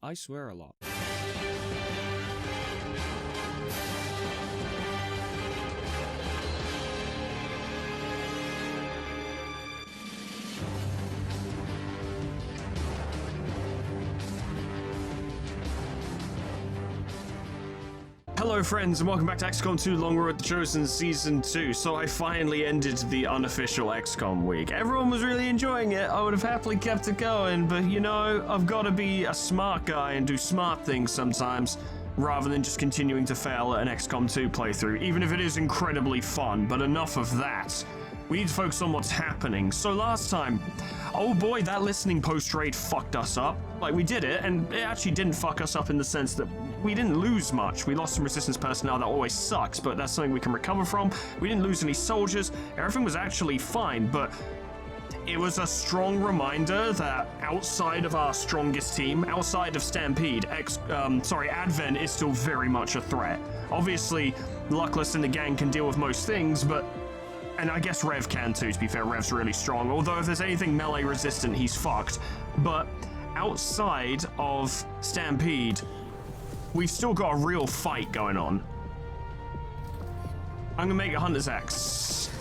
I swear a lot. Hello friends and welcome back to XCOM 2 Long Road to Chosen Season 2. So I finally ended the unofficial XCOM week. Everyone was really enjoying it. I would have happily kept it going, but you know, I've got to be a smart guy and do smart things sometimes, rather than just continuing to fail at an XCOM 2 playthrough, even if it is incredibly fun. But enough of that. We need to focus on what's happening. So last time, oh boy, that listening post raid fucked us up. Like, we did it, and it actually didn't fuck us up in the sense that we didn't lose much. We lost some resistance personnel, that always sucks, but that's something we can recover from. We didn't lose any soldiers. Everything was actually fine, but it was a strong reminder that outside of our strongest team, outside of Stampede, Advent is still very much a threat. Obviously, Luckless and the gang can deal with most things, but and I guess Rev can too, to be fair. Rev's really strong. Although if there's anything melee resistant, he's fucked. But outside of Stampede, we've still got a real fight going on. I'm gonna make a Hunter's Axe.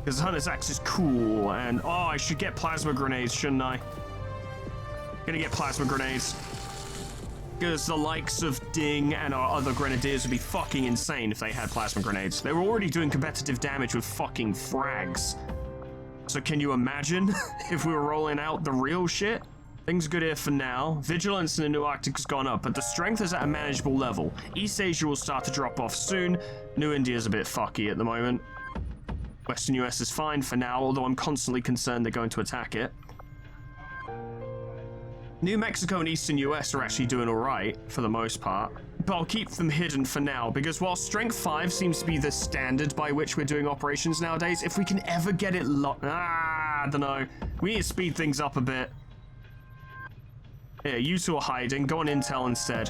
Because Hunter's Axe is cool, and oh, I should get plasma grenades, shouldn't I? Gonna get plasma grenades. Because the likes of Ding and our other grenadiers would be fucking insane if they had plasma grenades. They were already doing competitive damage with fucking frags. So can you imagine if we were rolling out the real shit? Things are good here for now. Vigilance in the New Arctic has gone up, but the strength is at a manageable level. East Asia will start to drop off soon. New India's a bit fucky at the moment. Western US is fine for now, although I'm constantly concerned they're going to attack it. New Mexico and Eastern US are actually doing alright, for the most part. But I'll keep them hidden for now, because while Strength 5 seems to be the standard by which we're doing operations nowadays, if we can ever get it I don't know. We need to speed things up a bit. Here, you two are hiding. Go on intel instead.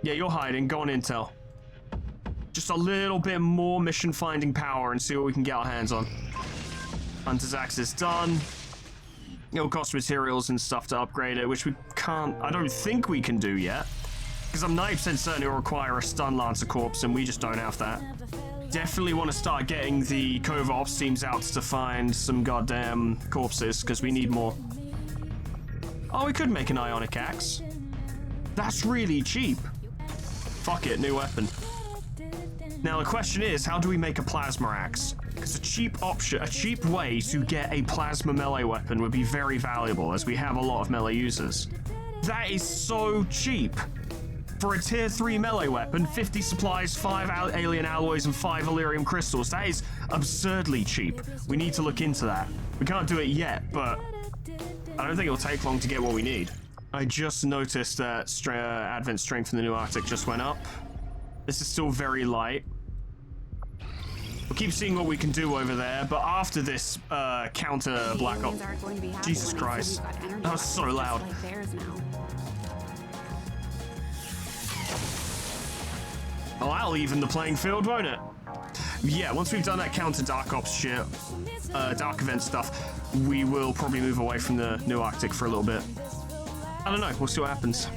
Yeah, you're hiding. Go on intel. Just a little bit more mission-finding power and see what we can get our hands on. Hunter's Axe is done. It'll cost materials and stuff to upgrade it, which we can't... I don't think we can do yet. Because I'm 90% certain it'll require a Stun Lancer Corpse, and we just don't have that. Definitely want to start getting the Covert Ops teams out to find some goddamn corpses, because we need more. Oh, we could make an Ionic Axe. That's really cheap. Fuck it, new weapon. Now the question is, how do we make a Plasma Axe? Because a cheap option, a cheap way to get a plasma melee weapon would be very valuable, as we have a lot of melee users. That is so cheap. For a tier 3 melee weapon, 50 supplies, 5 alien alloys, and 5 Illyrium crystals. That is absurdly cheap. We need to look into that. We can't do it yet, but I don't think it'll take long to get what we need. I just noticed that Advent strength in the New Arctic just went up. This is still very light. We'll keep seeing what we can do over there, but after this counter Black Ops... Jesus Christ. That was so loud. Well, that'll even the playing field, won't it? Yeah, once we've done that counter Dark Ops shit, Dark Event stuff, we will probably move away from the New Arctic for a little bit. I don't know, we'll see what happens.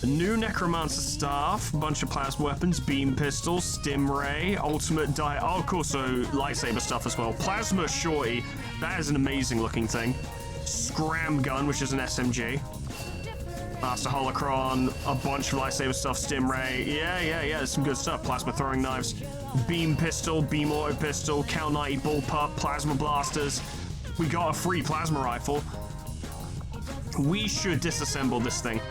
A new Necromancer Staff, a bunch of plasma weapons, beam pistols, stim ray, ultimate oh cool, so lightsaber stuff as well. Plasma Shorty, that is an amazing looking thing. Scram Gun, which is an SMG. Master Holocron, a bunch of lightsaber stuff, stim ray, yeah, there's some good stuff. Plasma throwing knives, beam pistol, beam auto pistol, Cal 90 bullpup, plasma blasters. We got a free plasma rifle. We should disassemble this thing.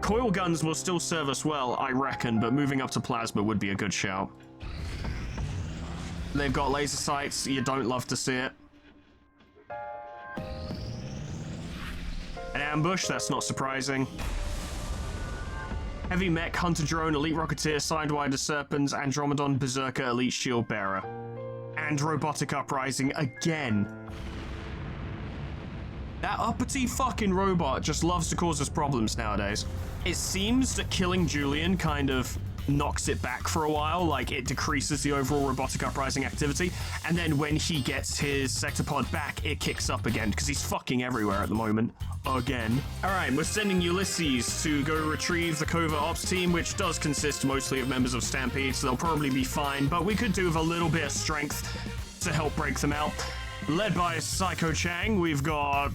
Coil guns will still serve us well, I reckon, but moving up to plasma would be a good shout. They've got laser sights, you don't love to see it. An ambush, that's not surprising. Heavy mech, hunter drone, elite rocketeer, sidewinder serpents, Andromedon, berserker, elite shield bearer. And robotic uprising again. That uppity fucking robot just loves to cause us problems nowadays. It seems that killing Julian kind of knocks it back for a while, like it decreases the overall robotic uprising activity, and then when he gets his sectopod back, it kicks up again, because he's fucking everywhere at the moment. Again. Alright, we're sending Ulysses to go retrieve the covert ops team, which does consist mostly of members of Stampede, so they'll probably be fine, but we could do with a little bit of strength to help break them out. Led by Psycho Chang, we've got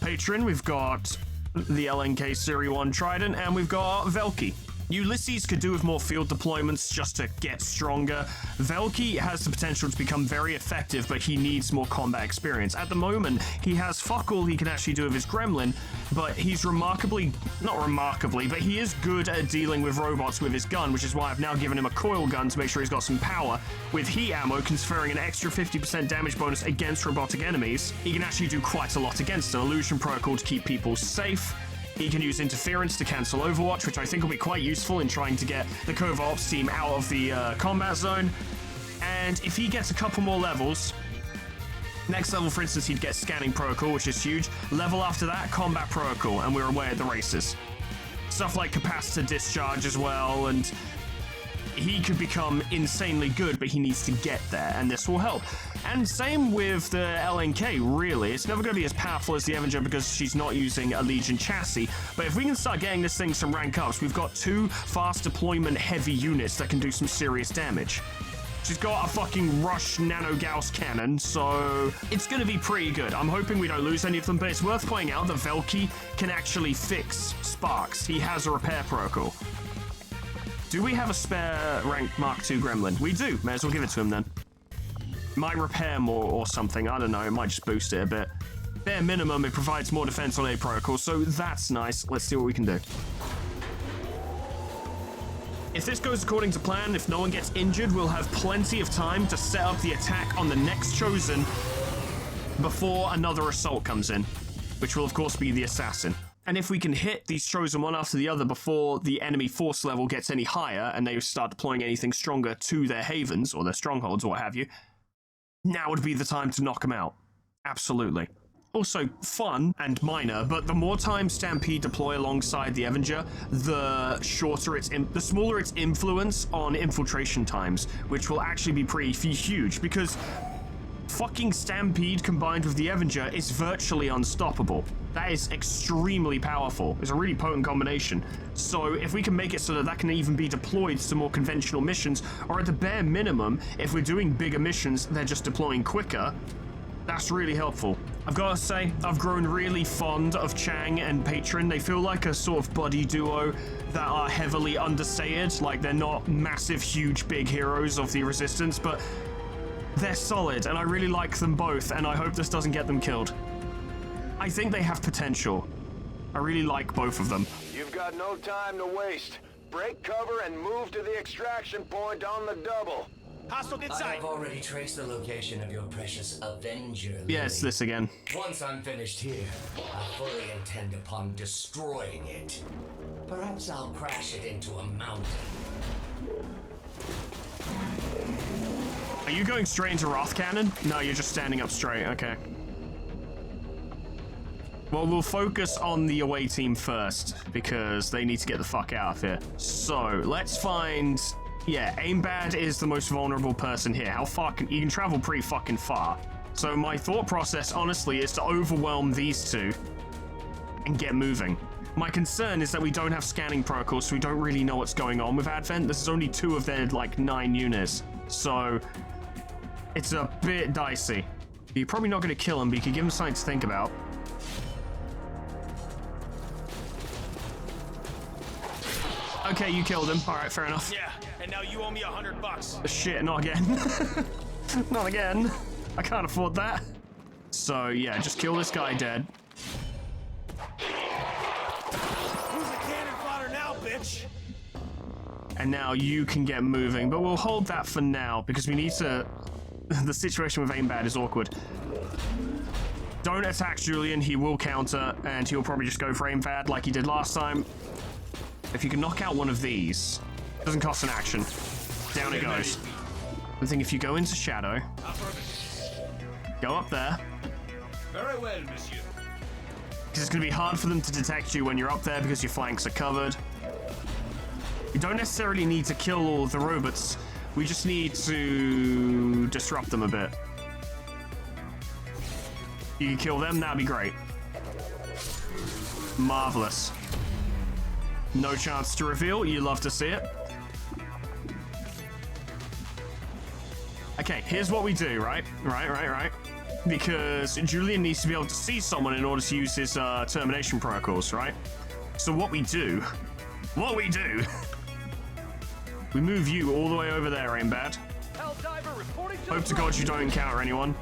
Patron, we've got the LNK Series 1 Trident, and we've got Velki. Ulysses could do with more field deployments just to get stronger. Velki has the potential to become very effective, but he needs more combat experience. At the moment, he has fuck all he can actually do with his gremlin, but he's not remarkably, but he is good at dealing with robots with his gun, which is why I've now given him a coil gun to make sure he's got some power. With heat ammo, conferring an extra 50% damage bonus against robotic enemies, he can actually do quite a lot against an illusion protocol to keep people safe. He can use interference to cancel Overwatch, which I think will be quite useful in trying to get the covert ops team out of the combat zone. And if he gets a couple more levels, next level, for instance, he'd get scanning protocol, which is huge. Level after that, combat protocol, and we're away at the races. Stuff like capacitor discharge as well, and he could become insanely good, but he needs to get there, and this will help. And same with the LNK, really. It's never going to be as powerful as the Avenger because she's not using a Legion chassis, but if we can start getting this thing some rank ups, we've got 2 fast deployment heavy units that can do some serious damage. She's got a fucking Rush Nano Gauss cannon, so it's going to be pretty good. I'm hoping we don't lose any of them, but it's worth pointing out that Velki can actually fix sparks. He has a repair protocol. Do we have a spare rank Mark II Gremlin? We do. May as well give it to him then. Might repair more or something. I don't know. It might just boost it a bit. Bare minimum, it provides more defense on a protocol, so that's nice. Let's see what we can do. If this goes according to plan, if no one gets injured, we'll have plenty of time to set up the attack on the next Chosen before another assault comes in, which will of course be the Assassin. And if we can hit these Chosen one after the other before the enemy force level gets any higher and they start deploying anything stronger to their havens or their strongholds or what have you, now would be the time to knock them out. Absolutely. Also fun and minor, but the more time Stampede deploy alongside the Avenger, the smaller its influence on infiltration times, which will actually be pretty huge, because fucking Stampede combined with the Avenger is virtually unstoppable. That is extremely powerful. It's a really potent combination. So if we can make it so that that can even be deployed to more conventional missions, or at the bare minimum, if we're doing bigger missions, they're just deploying quicker, that's really helpful. I've got to say, I've grown really fond of Chang and Patron. They feel like a sort of buddy duo that are heavily understated. Like, they're not massive, huge, big heroes of the Resistance, but they're solid, and I really like them both, and I hope this doesn't get them killed. I think they have potential. I really like both of them. You've got no time to waste. Break cover and move to the extraction point on the double. Hostile inside. I have already traced the location of your precious Avenger. Yeah, it's this again. Once I'm finished here, I fully intend upon destroying it. Perhaps I'll crash it into a mountain. Are you going straight into Wrath Cannon? No, you're just standing up straight. Okay. Well, we'll focus on the away team first, because they need to get the fuck out of here. So, let's find... Yeah, Aimbad is the most vulnerable person here. How far can... You can travel pretty fucking far. So my thought process, honestly, is to overwhelm these two and get moving. My concern is that we don't have scanning protocols, so we don't really know what's going on with Advent. This is only 2 of their, like, 9 units. So, it's a bit dicey. You're probably not going to kill him, but you could give him something to think about. Okay, you killed him. All right, fair enough. Yeah, and now you owe me $100. Shit, not again. Not again. I can't afford that. So, yeah, just kill this guy dead. Who's the cannon fodder now, bitch? And now you can get moving, but we'll hold that for now because we need to... The situation with Aimbad is awkward. Don't attack Julian, he will counter, and he'll probably just go for Aimbad like he did last time. If you can knock out one of these, doesn't cost an action. Down it goes. I think if you go into Shadow, go up there. Very well, monsieur. Because it's going to be hard for them to detect you when you're up there because your flanks are covered. We don't necessarily need to kill all of the robots. We just need to disrupt them a bit. You can kill them, that'd be great. Marvelous. No chance to reveal, you love to see it. Okay, here's what we do, right? Right. Because Julian needs to be able to see someone in order to use his termination protocols, right? So what we do, we move you all the way over there, Aimbad. Hope to God you don't encounter anyone.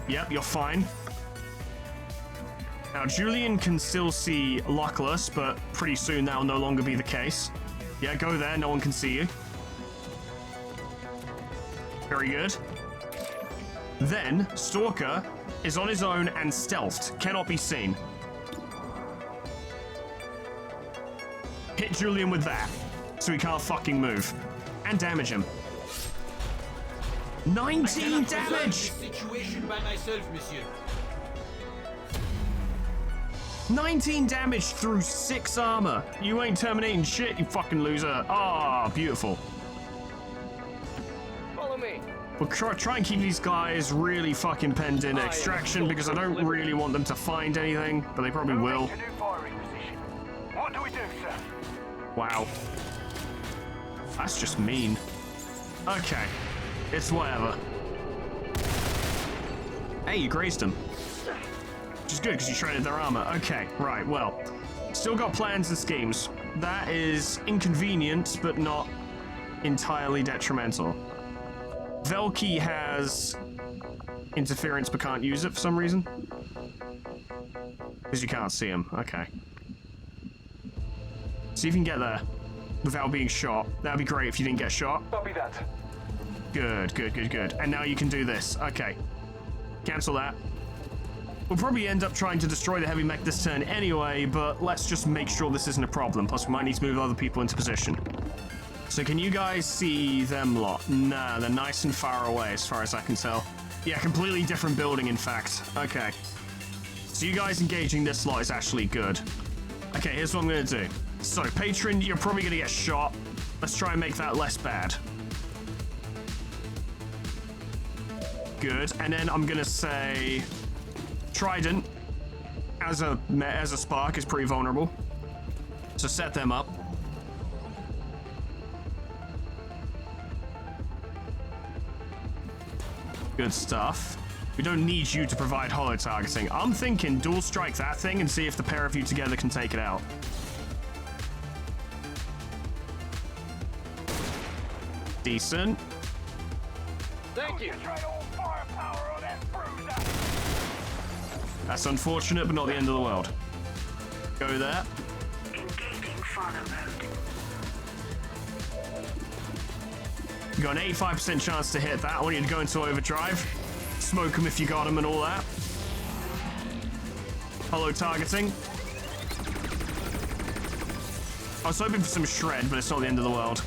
Yep, you're fine. Now, Julian can still see Luckless, but pretty soon that'll no longer be the case. Yeah, go there, no one can see you. Very good. Then, Stalker is on his own and stealthed, cannot be seen. Hit Julian with that, so he can't fucking move. And damage him. 19 damage! Situation by myself, monsieur. 19 damage through 6 armor. You ain't terminating shit, you fucking loser. Ah, beautiful. Follow me. We'll try and keep these guys really fucking penned in extraction because I don't really want them to find anything, but they probably will. What do we do, sir? Wow. That's just mean. Okay. It's whatever. Hey, you grazed them. Which is good because you shredded their armor. Okay, right, well. Still got plans and schemes. That is inconvenient, but not entirely detrimental. Velky has interference but can't use it for some reason. Because you can't see him. Okay. See if you can get there without being shot. That'd be great if you didn't get shot. Copy that. Good. And now you can do this. Okay. Cancel that. We'll probably end up trying to destroy the heavy mech this turn anyway, but let's just make sure this isn't a problem. Plus, we might need to move other people into position. So can you guys see them lot? Nah, they're nice and far away as far as I can tell. Yeah, completely different building, in fact. Okay. So you guys engaging this lot is actually good. Okay, here's what I'm going to do. So, Patron, you're probably going to get shot. Let's try and make that less bad. Good. And then I'm going to say Trident as a spark is pretty vulnerable. So set them up. Good stuff. We don't need you to provide holo targeting. I'm thinking dual strike that thing and see if the pair of you together can take it out. Decent. Thank you. That's unfortunate, but not the end of the world. Go there. Engaging follow mode. You got an 85% chance to hit that. I want you to go into overdrive. Smoke them if you got them and all that. Holo targeting. I was hoping for some shred, but it's not the end of the world.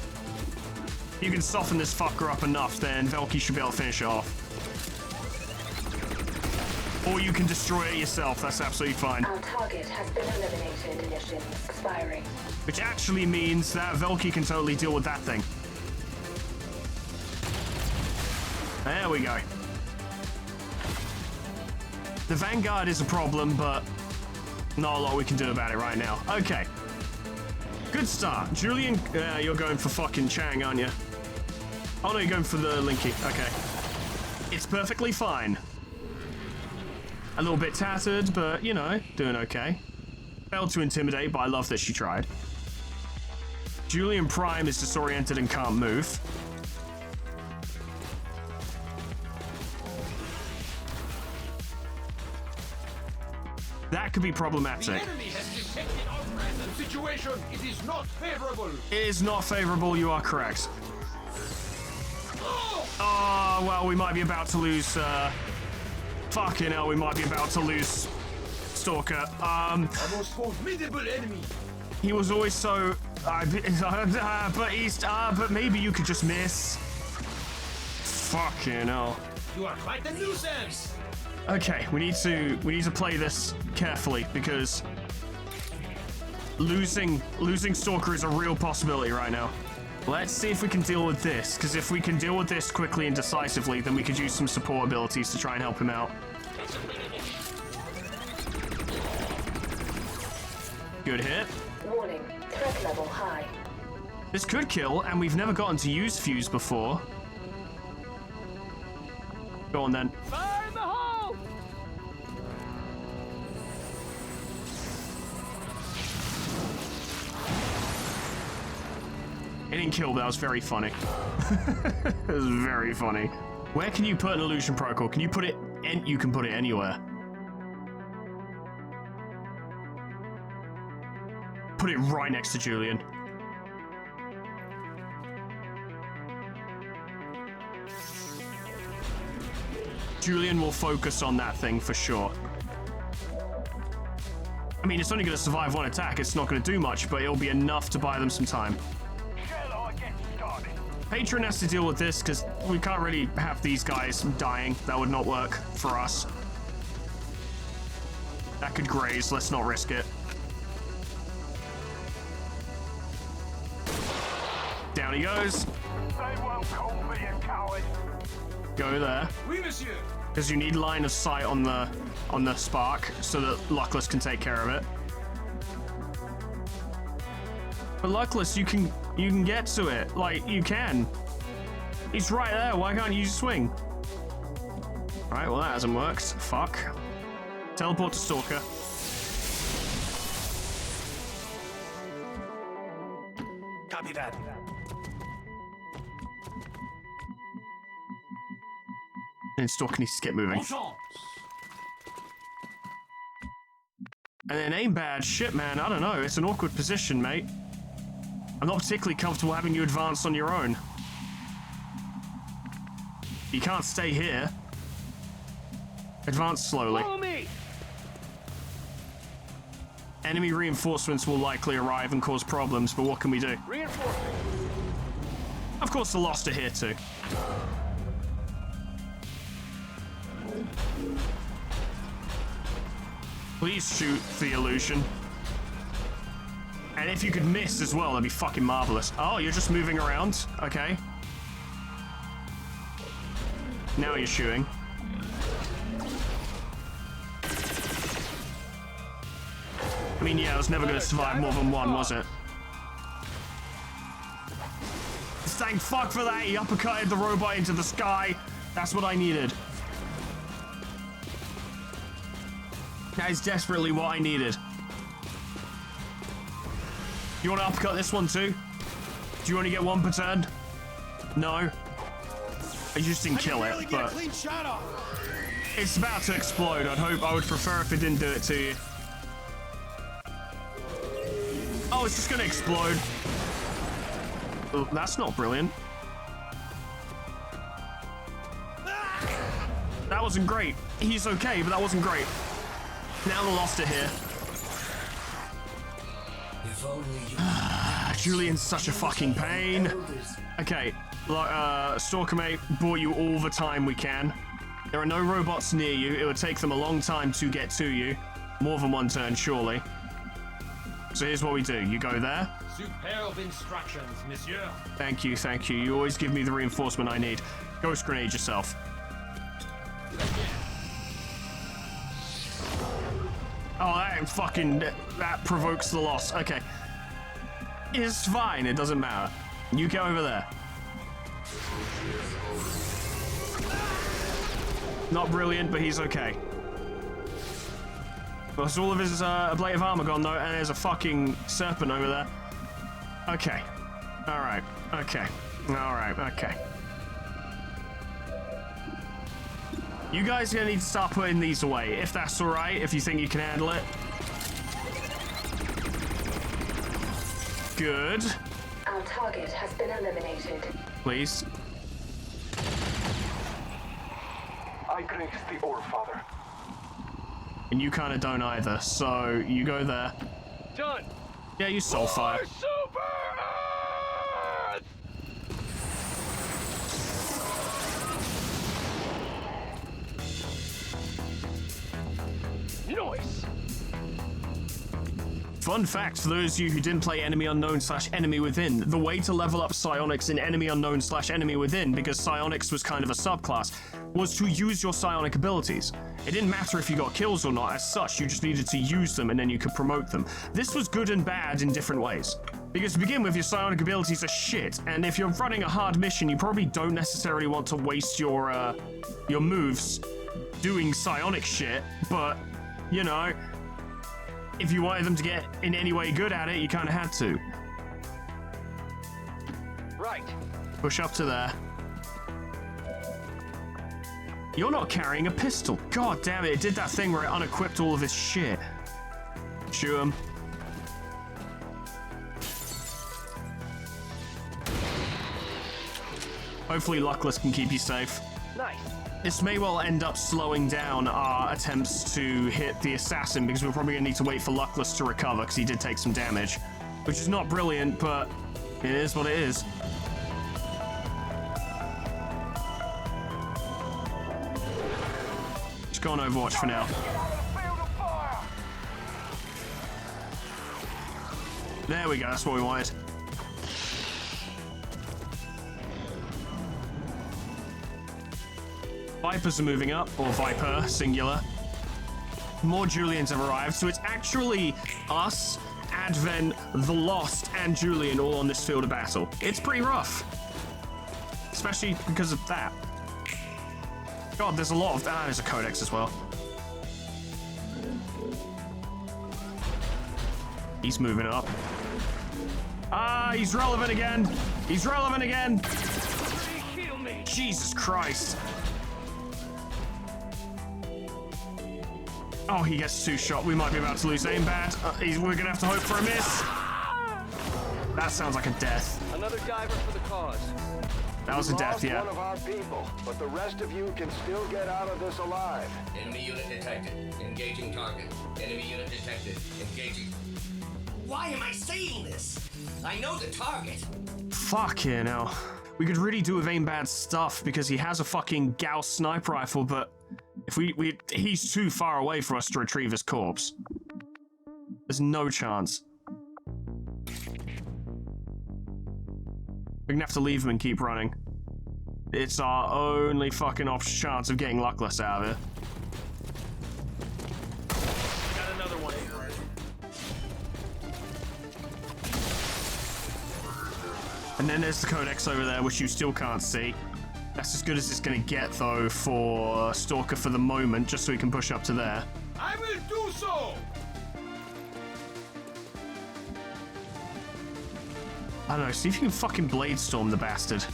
You can soften this fucker up enough, then Velky should be able to finish it off. Or you can destroy it yourself, that's absolutely fine. Our target has been eliminated. Mission expiring. Which actually means that Velky can totally deal with that thing. There we go. The Vanguard is a problem, but not a lot we can do about it right now. Okay. Good start. Julian, you're going for fucking Chang, aren't you? Oh no, you're going for the Linky. Okay. It's perfectly fine. A little bit tattered, but, you know, doing okay. Failed to intimidate, but I love that she tried. Julian Prime is disoriented and can't move. That could be problematic. The enemy has detected our present situation. It is not favorable. It is not favorable, you are correct. Oh, well, we might be about to lose, fucking hell, we might be about to lose Stalker. A most formidable enemy. He was always so, but maybe you could just miss. Fucking hell. You are quite a nuisance. Okay, we need to play this carefully because losing Stalker is a real possibility right now. Let's see if we can deal with this, because if we can deal with this quickly and decisively, then we could use some support abilities to try and help him out. Good hit. Warning, threat level high. This could kill, and we've never gotten to use Fuse before. Go on then. Fire in the hole! It didn't kill, but that was very funny. It was very funny. Where can you put an illusion protocol? Can you put it in? You can put it anywhere. Put it right next to Julian. Julian will focus on that thing for sure. I mean, it's only going to survive one attack. It's not going to do much, but it'll be enough to buy them some time. Patron has to deal with this because we can't really have these guys dying. That would not work for us. That could graze. Let's not risk it. Down he goes. They won't call me a coward. Go there. Oui, monsieur. Because you need line of sight on the spark so that Luckless can take care of it. But Luckless, you can get to it. Like, you can. He's right there. Why can't you swing? Right, well, that hasn't worked. Fuck. Teleport to Stalker. Copy that. And Stalker needs to get moving. And then aim bad. Shit, man. I don't know. It's an awkward position, mate. I'm not particularly comfortable having you advance on your own. You can't stay here. Advance slowly. Follow me. Enemy reinforcements will likely arrive and cause problems, but what can we do? Reinforcing. Of course, the Lost are here too. Please shoot the illusion. And if you could miss as well, that'd be fucking marvelous. Oh, you're just moving around? Okay. Now you're shooting. I mean, yeah, I was never going to survive more than one, was it? Thank fuck for that. He uppercutted the robot into the sky. That's what I needed. That is desperately what I needed. You want to uppercut this one too? Do you want to get one per turn? No. I just didn't kill it, but Clean shot off. it's about to explode. I would prefer if it didn't do it to you. Oh, it's just gonna explode. Oh, that's not brilliant. That wasn't great. He's okay, but that wasn't great. Now the Lost are here. If only you Julian's such a fucking pain. Okay, Stalker mate, bought you all the time we can. There are no robots near you. It would take them a long time to get to you. More than one turn, surely. So here's what we do. You go there. Superb instructions, monsieur. Thank you, thank you. You always give me the reinforcement I need. Ghost grenade yourself. Oh, that provokes the loss. Okay. It's fine, it doesn't matter. You go over there. Not brilliant, but he's okay. Well, it's all of his ablative armor gone though, and there's a fucking serpent over there. Okay. Alright. Okay. Alright, okay. You guys are gonna need to start putting these away, if that's alright, if you think you can handle it. Good. Our target has been eliminated. Please. I grace the All-Father. And you kind of don't either, so you go there. Done. Yeah, you soulfire. Super Earth! Noise. Fun fact for those of you who didn't play Enemy Unknown / Enemy Within, the way to level up psionics in Enemy Unknown / Enemy Within, because psionics was kind of a subclass, was to use your psionic abilities. It didn't matter if you got kills or not as such, you just needed to use them and then you could promote them. This was good and bad in different ways. Because to begin with, your psionic abilities are shit, and if you're running a hard mission, you probably don't necessarily want to waste your moves doing psionic shit, but, you know, if you wanted them to get in any way good at it, you kind of had to. Right. Push up to there. You're not carrying a pistol. God damn it, it did that thing where it unequipped all of this shit. Shoot him. Hopefully Luckless can keep you safe. Nice. This may well end up slowing down our attempts to hit the assassin because we're probably going to need to wait for Luckless to recover because he did take some damage. Which is not brilliant, but it is what it is. Just go on Overwatch for now. There we go, that's what we wanted. Vipers are moving up, or Viper, singular. More Julians have arrived, so it's actually us, Advent, the Lost, and Julian all on this field of battle. It's pretty rough. Especially because of that. God, there's a lot of... there's a Codex as well. He's moving up. He's relevant again! He's relevant again! Jesus Christ. Oh, he gets two-shot. We might be about to lose aim bad. We're gonna have to hope for a miss. That sounds like a death. Another diver for the cause. That was a death, yeah. One of our people, but the rest of you can still get out of this alive. Enemy unit detected. Engaging target. Enemy unit detected. Engaging. Why am I saying this? I know the target. Fuck yeah, now. We could really do with aim bad stuff because he has a fucking Gauss sniper rifle, but if he's too far away for us to retrieve his corpse. There's no chance. We're gonna have to leave him and keep running. It's our only fucking chance of getting Luckless out of it. Got another one. And then there's the Codex over there, which you still can't see. That's as good as it's gonna get, though, for Stalker for the moment, just so we can push up to there. I will do so. I don't know, see if you can fucking Blade Storm the bastard.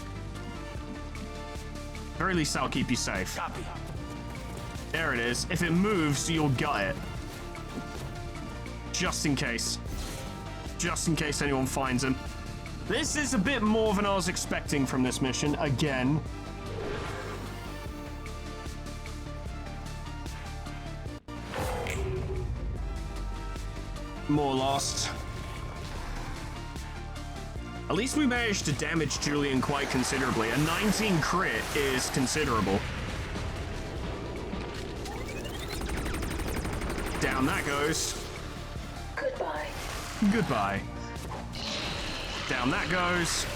Very least that'll keep you safe. Copy. There it is. If it moves, you'll gut it. Just in case. Just in case anyone finds him. This is a bit more than I was expecting from this mission, again. More lost. At least we managed to damage Julian quite considerably. A 19 crit is considerable. Down that goes. Goodbye. Goodbye. Down that goes.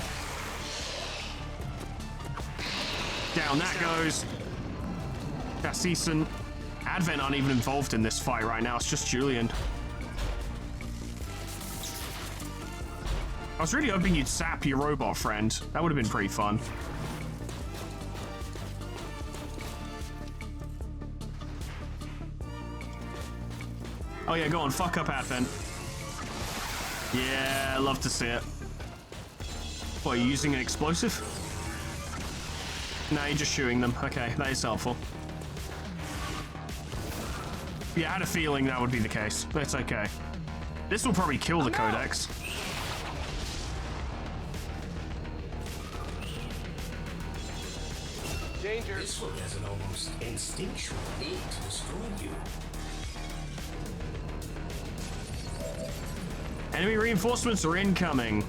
Down that goes. That's decent. Advent aren't even involved in this fight right now. It's just Julian. I was really hoping you'd sap your robot friend. That would have been pretty fun. Oh yeah, go on, fuck up Advent. Yeah, love to see it. What, are you using an explosive? No, you're just shooting them. Okay, that is helpful. Yeah, I had a feeling that would be the case. That's okay. This will probably kill the Codex. Danger. This one has an almost instinctual need to destroy you. Enemy reinforcements are incoming.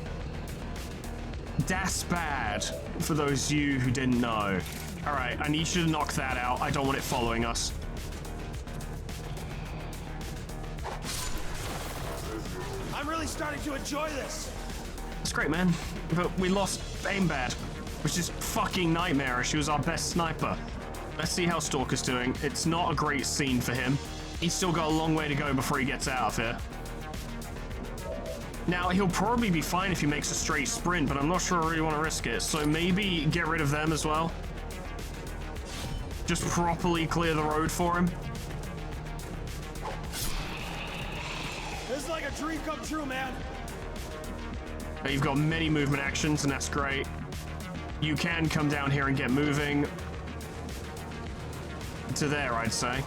That's bad, for those of you who didn't know. All right, I need you to knock that out. I don't want it following us. I'm really starting to enjoy this. It's great, man. But we lost aim bad, which is fucking nightmarish. He was our best sniper. Let's see how Stalker's doing. It's not a great scene for him. He's still got a long way to go before he gets out of here. Now, he'll probably be fine if he makes a straight sprint, but I'm not sure I really want to risk it. So maybe get rid of them as well. Just properly clear the road for him. This is like a dream come true, man. You've got many movement actions, and that's great. You can come down here and get moving. To there, I'd say.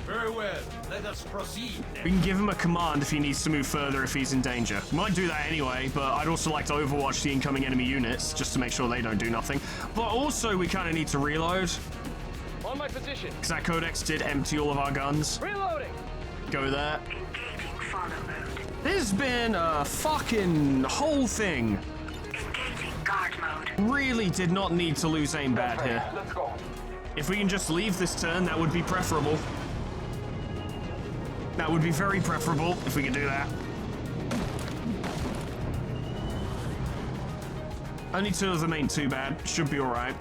Very well. Let us proceed. We can give him a command if he needs to move further if he's in danger. We might do that anyway, but I'd also like to overwatch the incoming enemy units just to make sure they don't do nothing. But also, we kind of need to reload. On my position. Because that codex did empty all of our guns. Reloading. Go there. This has been a fucking whole thing. Engaging guard mode. Really did not need to lose aim bad here. Let's go. If we can just leave this turn, that would be preferable. That would be very preferable if we could do that. Only 2 of them ain't too bad. Should be alright.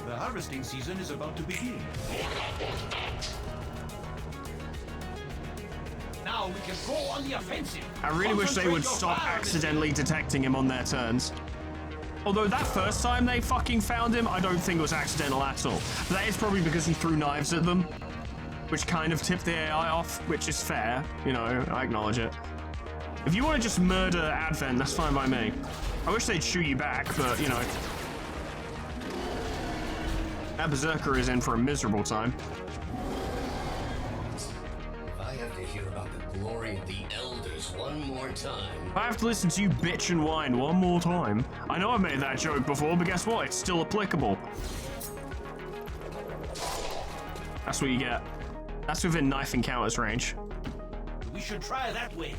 The harvesting season is about to begin. Now we can go on the offensive. I really wish they would stop accidentally detecting him on their turns. Although that first time they fucking found him, I don't think it was accidental at all. But that is probably because he threw knives at them, which kind of tipped the AI off, which is fair. You know, I acknowledge it. If you want to just murder Advent, that's fine by me. I wish they'd shoot you back, but, you know. That Berserker is in for a miserable time. If I have to hear about the glory of the Elders one more time... I have to listen to you bitch and whine one more time. I know I've made that joke before, but guess what? It's still applicable. That's what you get. That's within knife encounters range. We should try that way.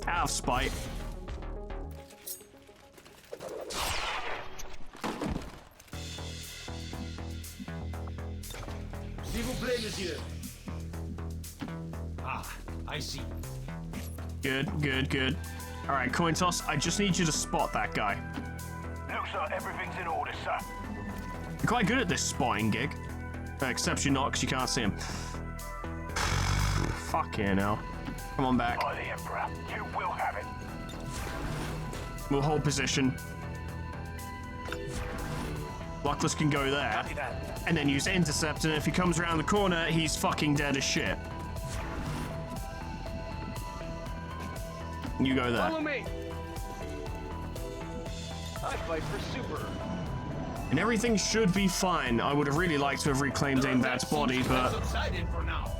Out of spite. S'il vous plaît, monsieur. Ah, I see. Good, good, good. All right, coin toss. I just need you to spot that guy. Looks like everything's in order, sir. You're quite good at this spotting gig. Except you're not, because you can't see him. Fucking hell. Come on back. By the Emperor, you will have it. We'll hold position. Luckless can go there. Copy that. And then use intercept, and if he comes around the corner, he's fucking dead as shit. You go there. Follow me. I fight for super. And everything should be fine. I would have really liked to have reclaimed Aimbat's body, but... Subsided for now.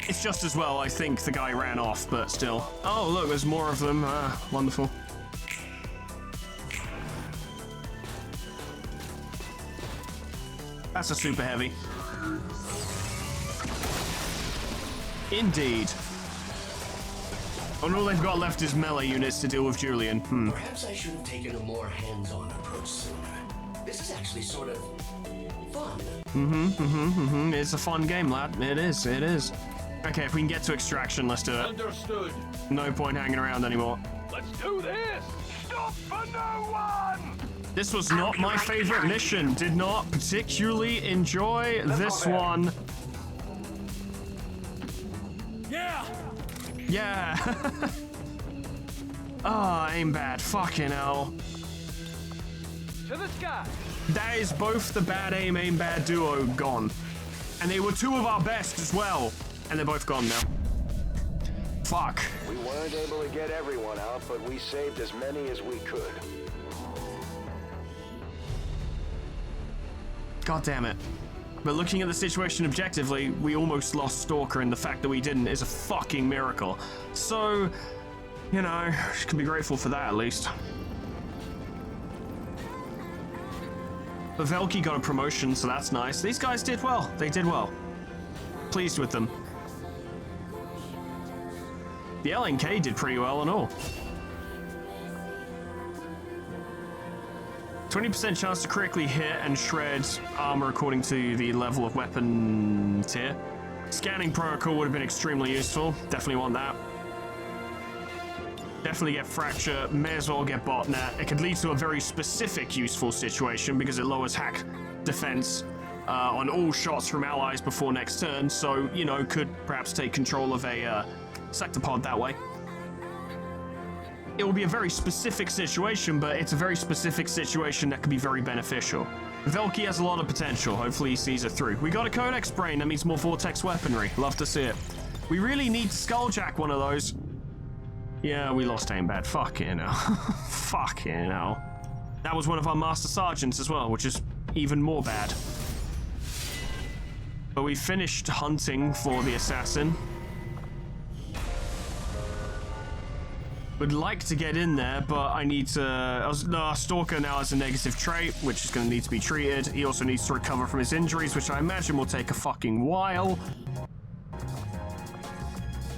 It's just as well, I think the guy ran off, but still. Oh, look, there's more of them. Ah, wonderful. That's a super heavy. Indeed. And all they've got left is melee units to deal with Julian. Perhaps I should have taken a more hands-on approach sooner. This is actually sort of fun. It's a fun game, lad. It is, it is. Okay, if we can get to extraction, let's do it. Understood. No point hanging around anymore. Let's do this. Stop for no one! This was not my favorite mission. Did not particularly enjoy this one. Yeah. Yeah. Ah, aim bad. Fucking hell. To the sky. That is both the bad aim bad duo gone. And they were 2 of our best as well. And they're both gone now. Fuck. We weren't able to get everyone out, but we saved as many as we could. God damn it. But looking at the situation objectively, we almost lost Stalker, and the fact that we didn't is a fucking miracle. So, you know, can be grateful for that at least. But Velky got a promotion, so that's nice. These guys did well. They did well. Pleased with them. The LNK did pretty well and all. 20% chance to critically hit and shred armor according to the level of weapon tier. Scanning protocol would have been extremely useful. Definitely want that. Definitely get fracture. May as well get botnet. It could lead to a very specific useful situation because it lowers hack defense on all shots from allies before next turn. So, you know, could perhaps take control of a sector pod that way. It will be a very specific situation, but it's a very specific situation that could be very beneficial. Velky has a lot of potential. Hopefully he sees it through. We got a Codex brain. That means more Vortex weaponry. Love to see it. We really need to skulljack one of those. Yeah, we lost aim bad. Fucking hell. Fucking hell. That was one of our Master Sergeants as well, which is even more bad. But we finished hunting for the assassin. Would like to get in there, but I need to... our Stalker now has a negative trait, which is going to need to be treated. He also needs to recover from his injuries, which I imagine will take a fucking while.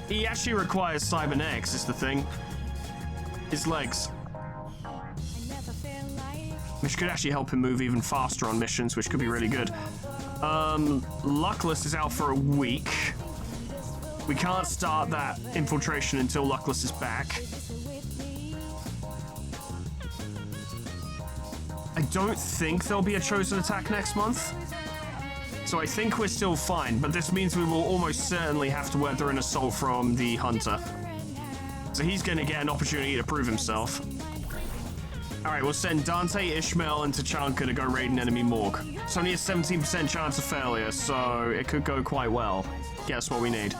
He actually requires cybernetics, is the thing. His legs. Which could actually help him move even faster on missions, which could be really good. Luckless is out for a week. We can't start that infiltration until Luckless is back. I don't think there'll be a chosen attack next month. So I think we're still fine, but this means we will almost certainly have to weather an assault from the Hunter. So he's going to get an opportunity to prove himself. Alright, we'll send Dante, Ishmael, and Tachanka to go raid an enemy morgue. It's only a 17% chance of failure, so it could go quite well. Guess what we need.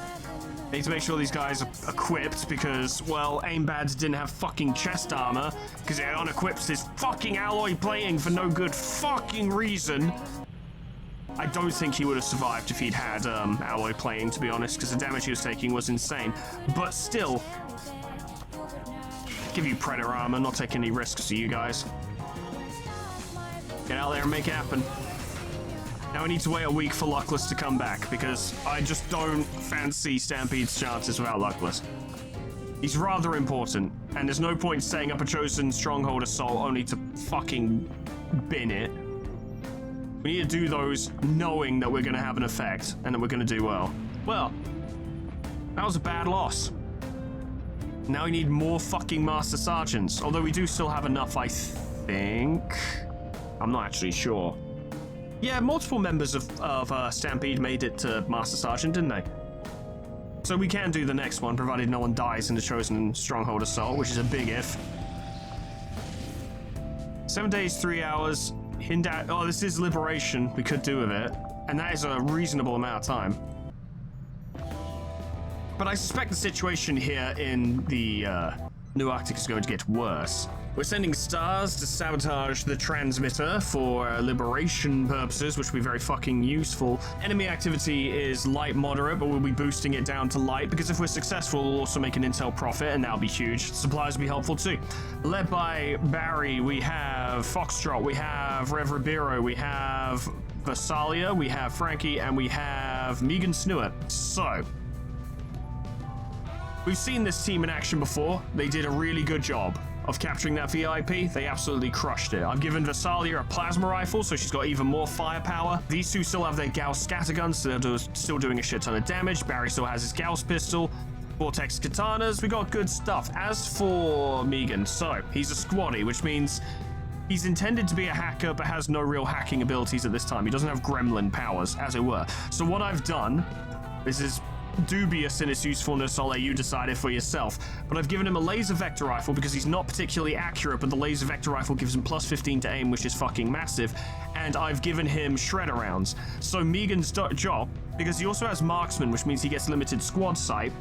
Need to make sure these guys are equipped because, well, Aimbads didn't have fucking chest armor because it unequips his fucking alloy plating for no good fucking reason. I don't think he would have survived if he'd had alloy plating, to be honest, because the damage he was taking was insane. But still, give you Predator armor, not taking any risks to you guys. Get out there and make it happen. Now we need to wait a week for Luckless to come back, because I just don't fancy Stampede's chances without Luckless. He's rather important, and there's no point setting up a chosen stronghold assault only to fucking bin it. We need to do those knowing that we're going to have an effect, and that we're going to do well. Well, that was a bad loss. Now we need more fucking Master Sergeants, although we do still have enough, I think. I'm not actually sure. Yeah, multiple members of Stampede made it to Master Sergeant, didn't they? So we can do the next one, provided no one dies in the chosen stronghold assault, which is a big if. 7 days, 3 hours. Hindat. Oh, this is Liberation. We could do with it, and that is a reasonable amount of time. But I suspect the situation here in the New Arctic is going to get worse. We're sending stars to sabotage the transmitter for liberation purposes, which will be very fucking useful. Enemy activity is light moderate, but we'll be boosting it down to light, because if we're successful, we'll also make an intel profit, and that'll be huge. Supplies will be helpful too. Led by Barry, we have Foxtrot, we have Rev Ribeiro, we have Versalia, we have Frankie, and we have Megan Snewart. So, we've seen this team in action before. They did a really good job of capturing that VIP. They absolutely crushed it. I've given Versalia a plasma rifle, so she's got even more firepower. These two still have their Gauss scatterguns, so they're still doing a shit ton of damage. Barry still has his Gauss pistol. Vortex katanas, we got good stuff. As for Megan, so he's a squatty, which means he's intended to be a hacker, but has no real hacking abilities at this time. He doesn't have gremlin powers, as it were. So what I've done, this is dubious in its usefulness, I'll let you decide it for yourself, but I've given him a laser vector rifle because he's not particularly accurate, but the laser vector rifle gives him plus 15 to aim, which is fucking massive, and I've given him shredder rounds. So Megan's job, because he also has marksman, which means he gets limited squad sight,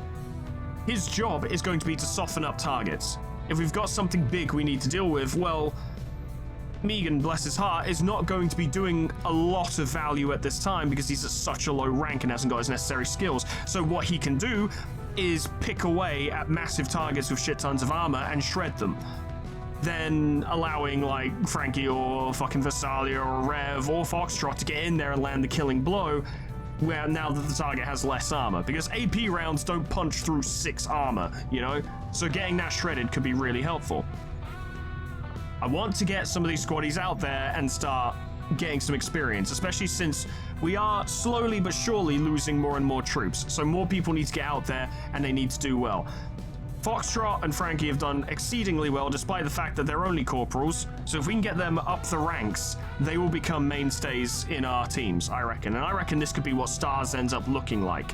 his job is going to be to soften up targets. If we've got something big we need to deal with, well, Megan, bless his heart, is not going to be doing a lot of value at this time because he's at such a low rank and hasn't got his necessary skills. So what he can do is pick away at massive targets with shit tons of armor and shred them. Then allowing, like, Frankie or fucking Versalia or Rev or Foxtrot to get in there and land the killing blow where now that the target has less armor, because AP rounds don't punch through 6 armor, you know? So getting that shredded could be really helpful. I want to get some of these squaddies out there and start getting some experience, especially since we are slowly but surely losing more and more troops. So more people need to get out there and they need to do well. Foxtrot and Frankie have done exceedingly well despite the fact that they're only corporals. So if we can get them up the ranks, they will become mainstays in our teams, I reckon. And I reckon this could be what Stars ends up looking like.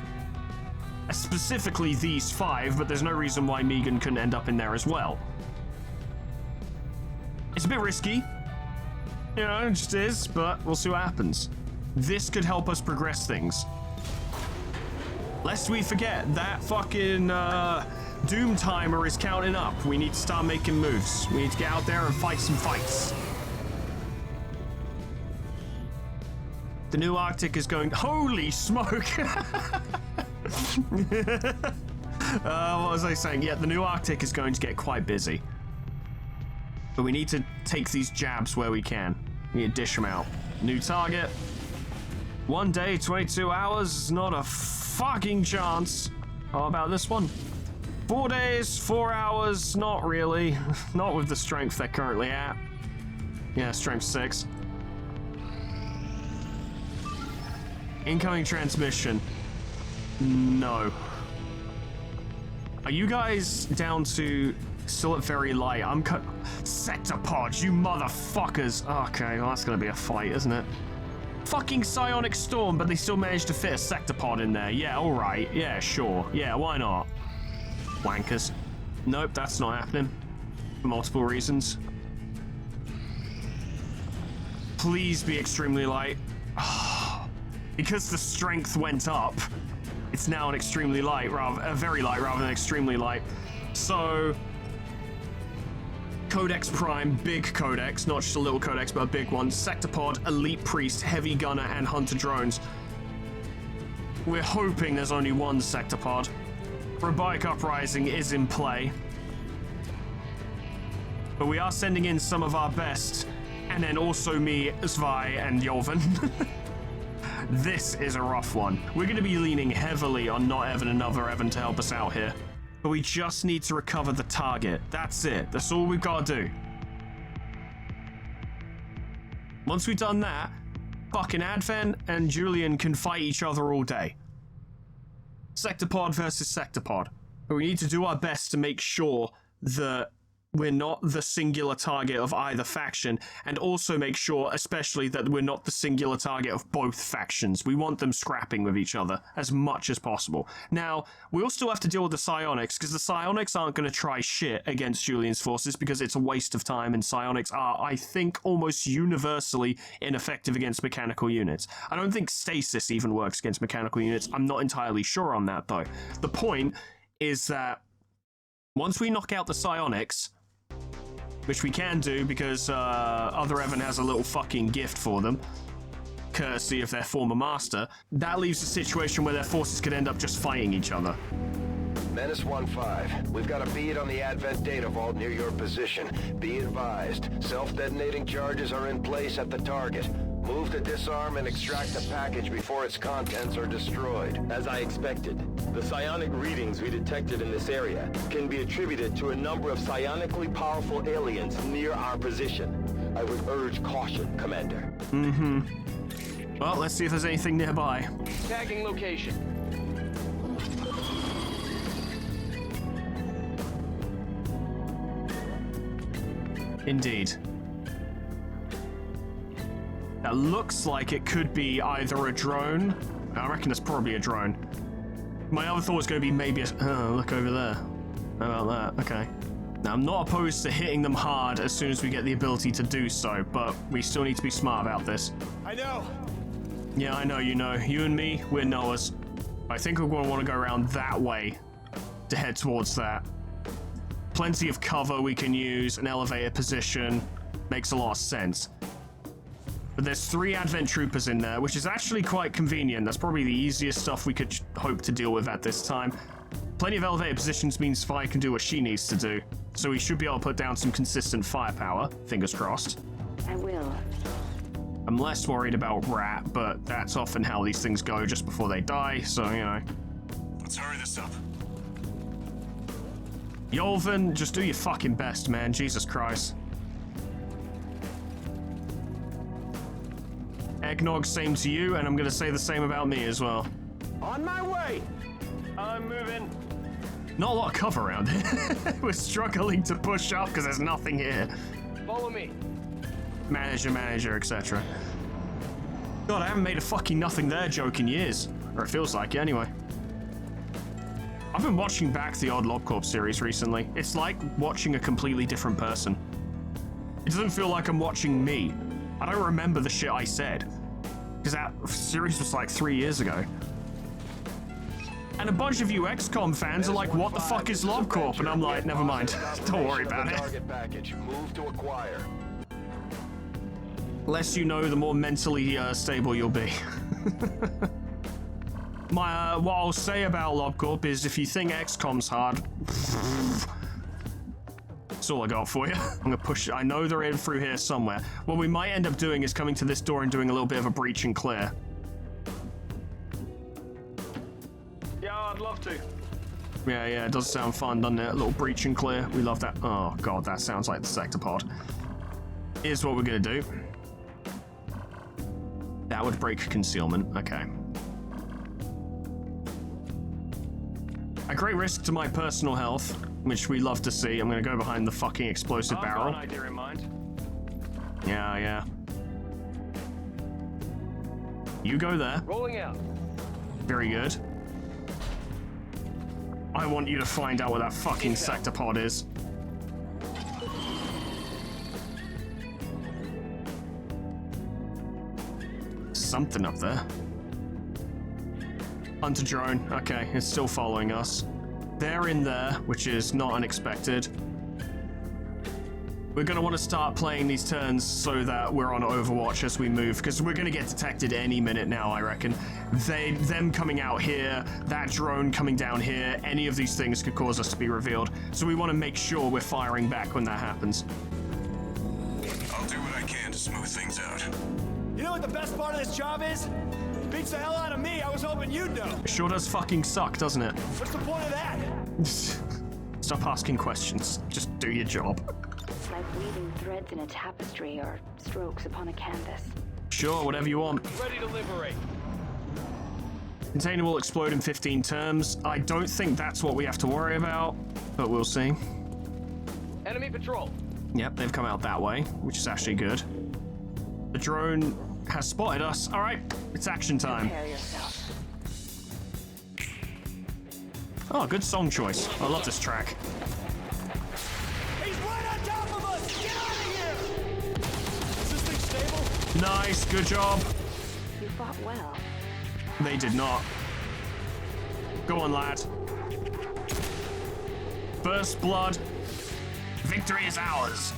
Specifically these 5, but there's no reason why Megan couldn't end up in there as well. It's a bit risky. You know, it just is, but we'll see what happens. This could help us progress things. Lest we forget, that fucking Doom timer is counting up. We need to start making moves. We need to get out there and fight some fights. The new Arctic is going... Holy smoke! What was I saying? Yeah, the new Arctic is going to get quite busy. But we need to take these jabs where we can. We need to dish them out. New target. 1 day, 22 hours is not a fucking chance. How about this one? 4 days, 4 hours, not really. Not with the strength they're currently at. Yeah, strength 6. Incoming transmission. No. Are you guys down to... Still at very light. I'm cut. Sector pods, you motherfuckers. Okay, well, that's gonna be a fight, isn't it? Fucking psionic storm, but they still managed to fit a sector pod in there. Yeah, alright. Yeah, sure. Yeah, why not? Wankers. Nope, that's not happening. For multiple reasons. Please be extremely light. Because the strength went up, it's now an extremely light, very light rather than extremely light. So... Codex Prime, big Codex, not just a little Codex, but a big one. Sectopod, Elite Priest, Heavy Gunner, and Hunter Drones. We're hoping there's only one Sectopod. Robotic Uprising is in play. But we are sending in some of our best, and then also me, Zwei, and Jovan. This is a rough one. We're going to be leaning heavily on not Evan another Evan to help us out here. But we just need to recover the target. That's it. That's all we've got to do. Once we've done that, fucking Advent and Julian can fight each other all day. Sectopod versus Sectopod. But we need to do our best to make sure that we're not the singular target of either faction, and also make sure, especially, that we're not the singular target of both factions. We want them scrapping with each other as much as possible. Now, we'll still have to deal with the psionics, because the psionics aren't going to try shit against Julian's forces, because it's a waste of time, and psionics are, I think, almost universally ineffective against mechanical units. I don't think stasis even works against mechanical units. I'm not entirely sure on that, though. The point is that once we knock out the psionics, which we can do because Other Evan has a little fucking gift for them, courtesy of their former master, that leaves a situation where their forces could end up just fighting each other. Menace 1-5. We've got a bead on the Advent data vault near your position. Be advised, self-detonating charges are in place at the target. Move to disarm and extract the package before its contents are destroyed. As I expected, the psionic readings we detected in this area can be attributed to a number of psionically powerful aliens near our position. I would urge caution, Commander. Well, let's see if there's anything nearby. Tagging location. Indeed. That looks like it could be either a drone. I reckon it's probably a drone. My other thought was going to be maybe a... Oh, look over there. How about that? Okay. Now, I'm not opposed to hitting them hard as soon as we get the ability to do so, but we still need to be smart about this. I know. Yeah, I know you know. You and me, we're knowers. I think we're going to want to go around that way to head towards that. Plenty of cover we can use, an elevated position. Makes a lot of sense. But there's 3 Advent Troopers in there, which is actually quite convenient. That's probably the easiest stuff we could hope to deal with at this time. Plenty of elevated positions means Fire can do what she needs to do. So we should be able to put down some consistent firepower. Fingers crossed. I will. I'm less worried about Rat, but that's often how these things go just before they die, so, you know. Let's hurry this up. Yolvin, just do your fucking best, man. Jesus Christ. Eggnog, same to you, and I'm gonna say the same about me as well. On my way! I'm moving. Not a lot of cover around here. We're struggling to push up because there's nothing here. Follow me. Manager, etc. God, I haven't made a fucking nothing there joke in years. Or it feels like it, anyway. I've been watching back the old LobCorp series recently. It's like watching a completely different person. It doesn't feel like I'm watching me. I don't remember the shit I said. Because that series was like 3 years ago. And a bunch of you XCOM fans are like, what the fuck is LobCorp? And I'm like, never mind. Don't worry about it. Target package. Move to acquire. Less you know, the more mentally stable you'll be. What I'll say about LobCorp is if you think XCOM's hard, that's all I got for you. I'm gonna push it. I know they're in through here somewhere. What we might end up doing is coming to this door and doing a little bit of a breach and clear. Yeah, I'd love to. Yeah, it does sound fun, doesn't it? A little breach and clear. We love that. Oh god, that sounds like the sector pod. Here's what we're gonna do. That would break concealment. Okay. At great risk to my personal health, which we love to see, I'm gonna go behind the fucking explosive barrel. I've got an idea in mind. Yeah. You go there. Rolling out. Very good. I want you to find out what that fucking sector pod is. Something up there. Hunter drone. Okay, it's still following us. They're in there, which is not unexpected. We're going to want to start playing these turns so that we're on Overwatch as we move, because we're going to get detected any minute now, I reckon. Them coming out here, that drone coming down here, any of these things could cause us to be revealed. So we want to make sure we're firing back when that happens. I'll do what I can to smooth things out. You know what the best part of this job is? Beats the hell out of me. I was hoping you'd know. It sure does fucking suck, doesn't it? What's the point of that? Stop asking questions. Just do your job. Like weaving threads in a tapestry or strokes upon a canvas. Sure, whatever you want. Ready to liberate. Container will explode in 15 turns. I don't think that's what we have to worry about, but we'll see. Enemy patrol. Yep, they've come out that way, which is actually good. The drone has spotted us. All right, it's action time. Prepare yourself. Oh, good song choice. I love this track. He's right on top of us! Get out of here! Is this thing stable? Nice, good job. You fought well. They did not. Go on, lad. First blood. Victory is ours.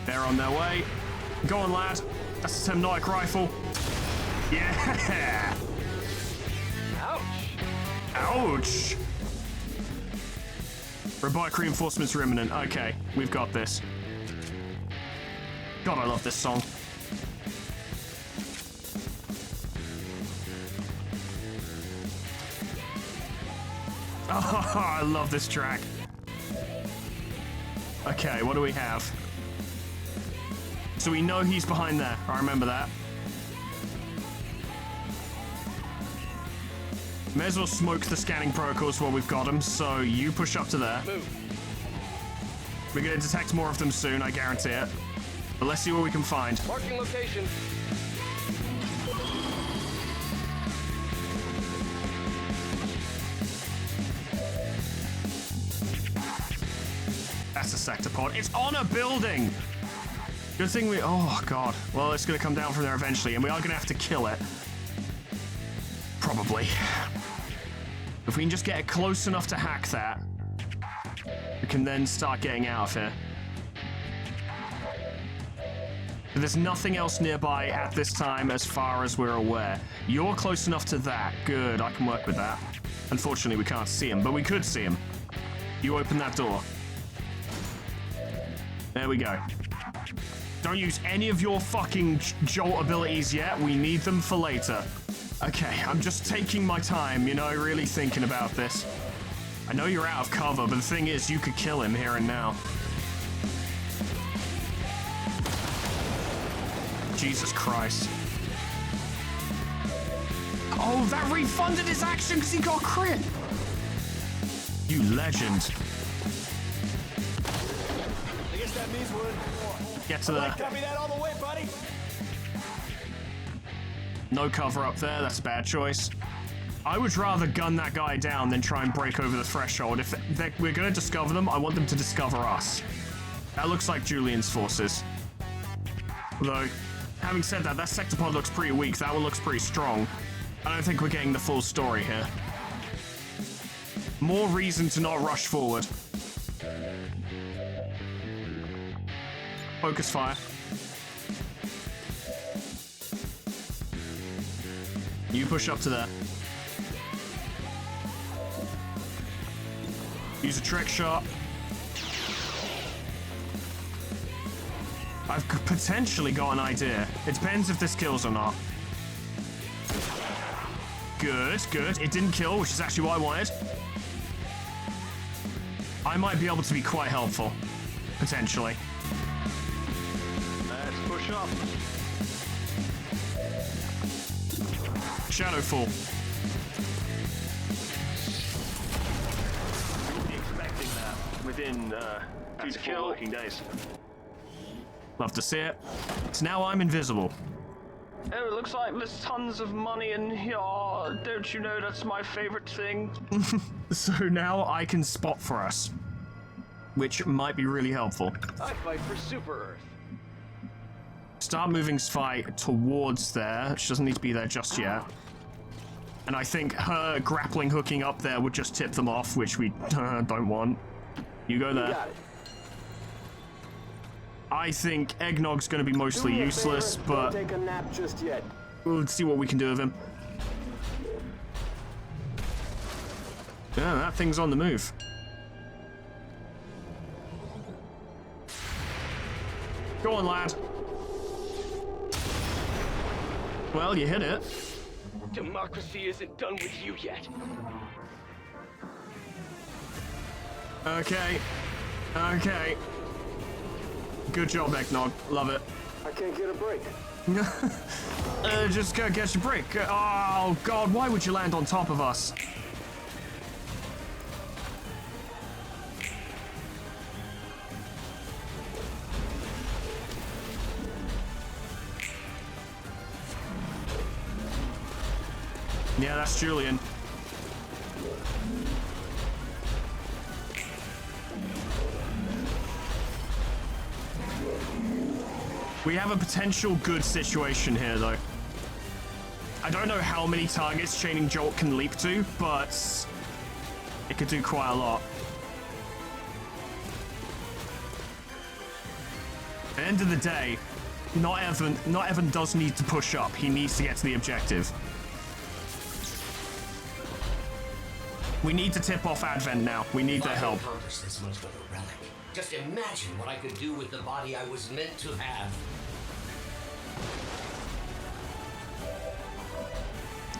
They're on their way. Go on, lad. That's a Semnotic rifle. Yeah! Ouch. Ouch! Robotic reinforcements are imminent. Okay, we've got this. God, I love this song. Oh, I love this track. Okay, what do we have? So we know he's behind there. I remember that. May as well smoke the scanning protocols while we've got him, so you push up to there. Move. We're gonna detect more of them soon, I guarantee it. But let's see what we can find. Marking location. That's a sector pod. It's on a building! Good thing we... Oh, God. Well, it's gonna come down from there eventually, and we are gonna have to kill it. Probably. If we can just get it close enough to hack that, we can then start getting out of here. But there's nothing else nearby at this time as far as we're aware. You're close enough to that. Good, I can work with that. Unfortunately, we can't see him, but we could see him. You open that door. There we go. Don't use any of your fucking jolt abilities yet. We need them for later. Okay, I'm just taking my time, you know, really thinking about this. I know you're out of cover, but the thing is, you could kill him here and now. Jesus Christ. Oh, that refunded his action because he got crit. You legend. I guess that means we're in war. Get to the... Copy that all the way, buddy. No cover up there, that's a bad choice. I would rather gun that guy down than try and break over the threshold. If we're going to discover them, I want them to discover us. That looks like Julian's forces. Although, having said that, that sector pod looks pretty weak. That one looks pretty strong. I don't think we're getting the full story here. More reason to not rush forward. Focus fire. You push up to there. Use a trick shot. I've potentially got an idea. It depends if this kills or not. Good, good. It didn't kill, which is actually what I wanted. I might be able to be quite helpful. Potentially. Let's push up. Shadowfall. Expecting that within 2 to 4 working days. Love to see it. So now I'm invisible. Oh, it looks like there's tons of money in here. Don't you know that's my favorite thing? So now I can spot for us, which might be really helpful. I fight for Super Earth. Start moving Spy towards there. She doesn't need to be there just yet. And I think her grappling hooking up there would just tip them off, which we don't want. You go there. I think Eggnog's going to be mostly useless, but Don't take a nap just yet. we'll see what we can do with him. Yeah, that thing's on the move. Go on, lad. Well, you hit it. Democracy isn't done with you yet. Okay. Okay. Good job, Eggnog. Love it. I can't get a break. Just go get your break. Oh, God, why would you land on top of us? Yeah, that's Julian. We have a potential good situation here, though. I don't know how many targets Chaining Jolt can leap to, but it could do quite a lot. At the end of the day, not Evan does need to push up. He needs to get to the objective. We need to tip off Advent now. We need their help. Accomplish this much with a relic. Just imagine what I could do with the body I was meant to have.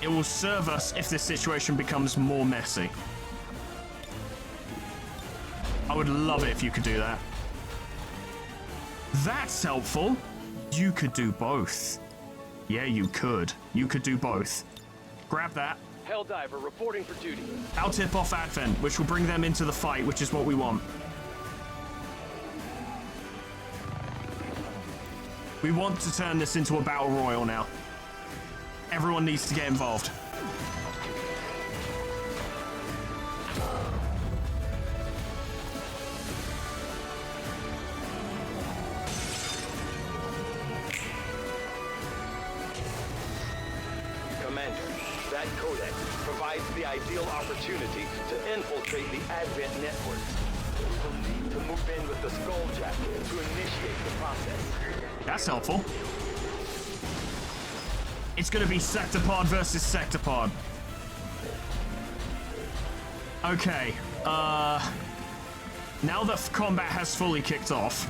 It will serve us if this situation becomes more messy. I would love it if you could do that. That's helpful. You could do both. Yeah, you could. You could do both. Grab that. Helldiver reporting for duty. I'll tip off Advent, which will bring them into the fight, which is what we want. We want to turn this into a battle royal now. Everyone needs to get involved. Commander, that codex provides the ideal opportunity to infiltrate the Advent network. We will need to move in with the Skulljack to initiate the process. That's helpful. It's going to be Sectopod versus Sectopod. Okay. Now that combat has fully kicked off,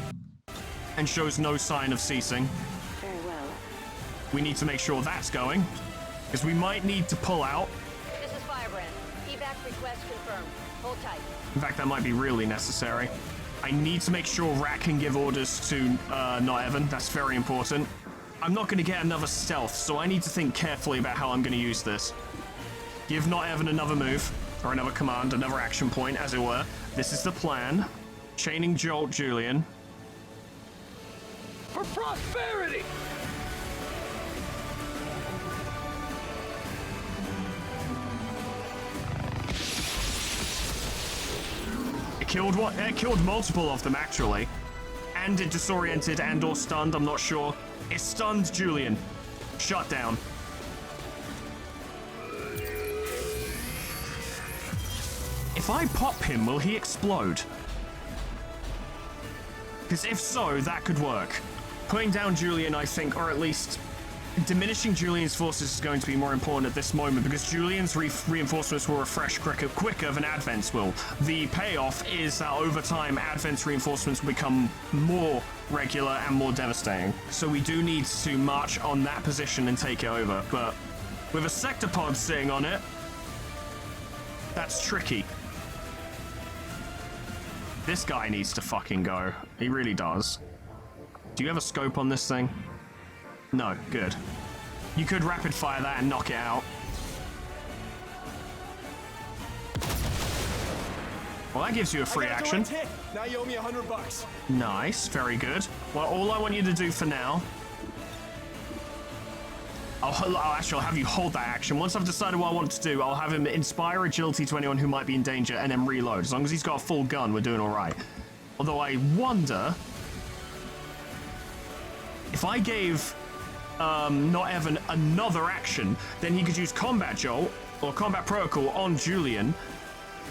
and shows no sign of ceasing. Very well. We need to make sure that's going, because we might need to pull out. This is Firebrand. Evac request confirmed. Hold tight. In fact, that might be really necessary. I need to make sure Rat can give orders to not Evan. That's very important. I'm not going to get another stealth, so I need to think carefully about how I'm going to use this. Give not Evan another move, or another command, another action point, as it were. This is the plan. Chaining Jolt Julian. For prosperity! It killed what? It killed multiple of them, actually. And it disoriented and or stunned, I'm not sure. It stunned Julian. Shut down. If I pop him, will he explode? Because if so, that could work. Putting down Julian, I think, or at least diminishing Julian's forces is going to be more important at this moment because Julian's reinforcements will refresh quicker than Advent's will. The payoff is that over time, Advent's reinforcements will become more regular and more devastating. So we do need to march on that position and take it over, but with a sector pod sitting on it, that's tricky. This guy needs to fucking go. He really does. Do you have a scope on this thing? No, good. You could rapid fire that and knock it out. Well, that gives you a free action. Now you owe me $100. Nice, very good. Well, all I want you to do for now... I'll have you hold that action. Once I've decided what I want to do, I'll have him inspire agility to anyone who might be in danger and then reload. As long as he's got a full gun, we're doing all right. Although I wonder... if I gave not Evan another action, then he could use Combat Jolt or Combat Protocol on Julian,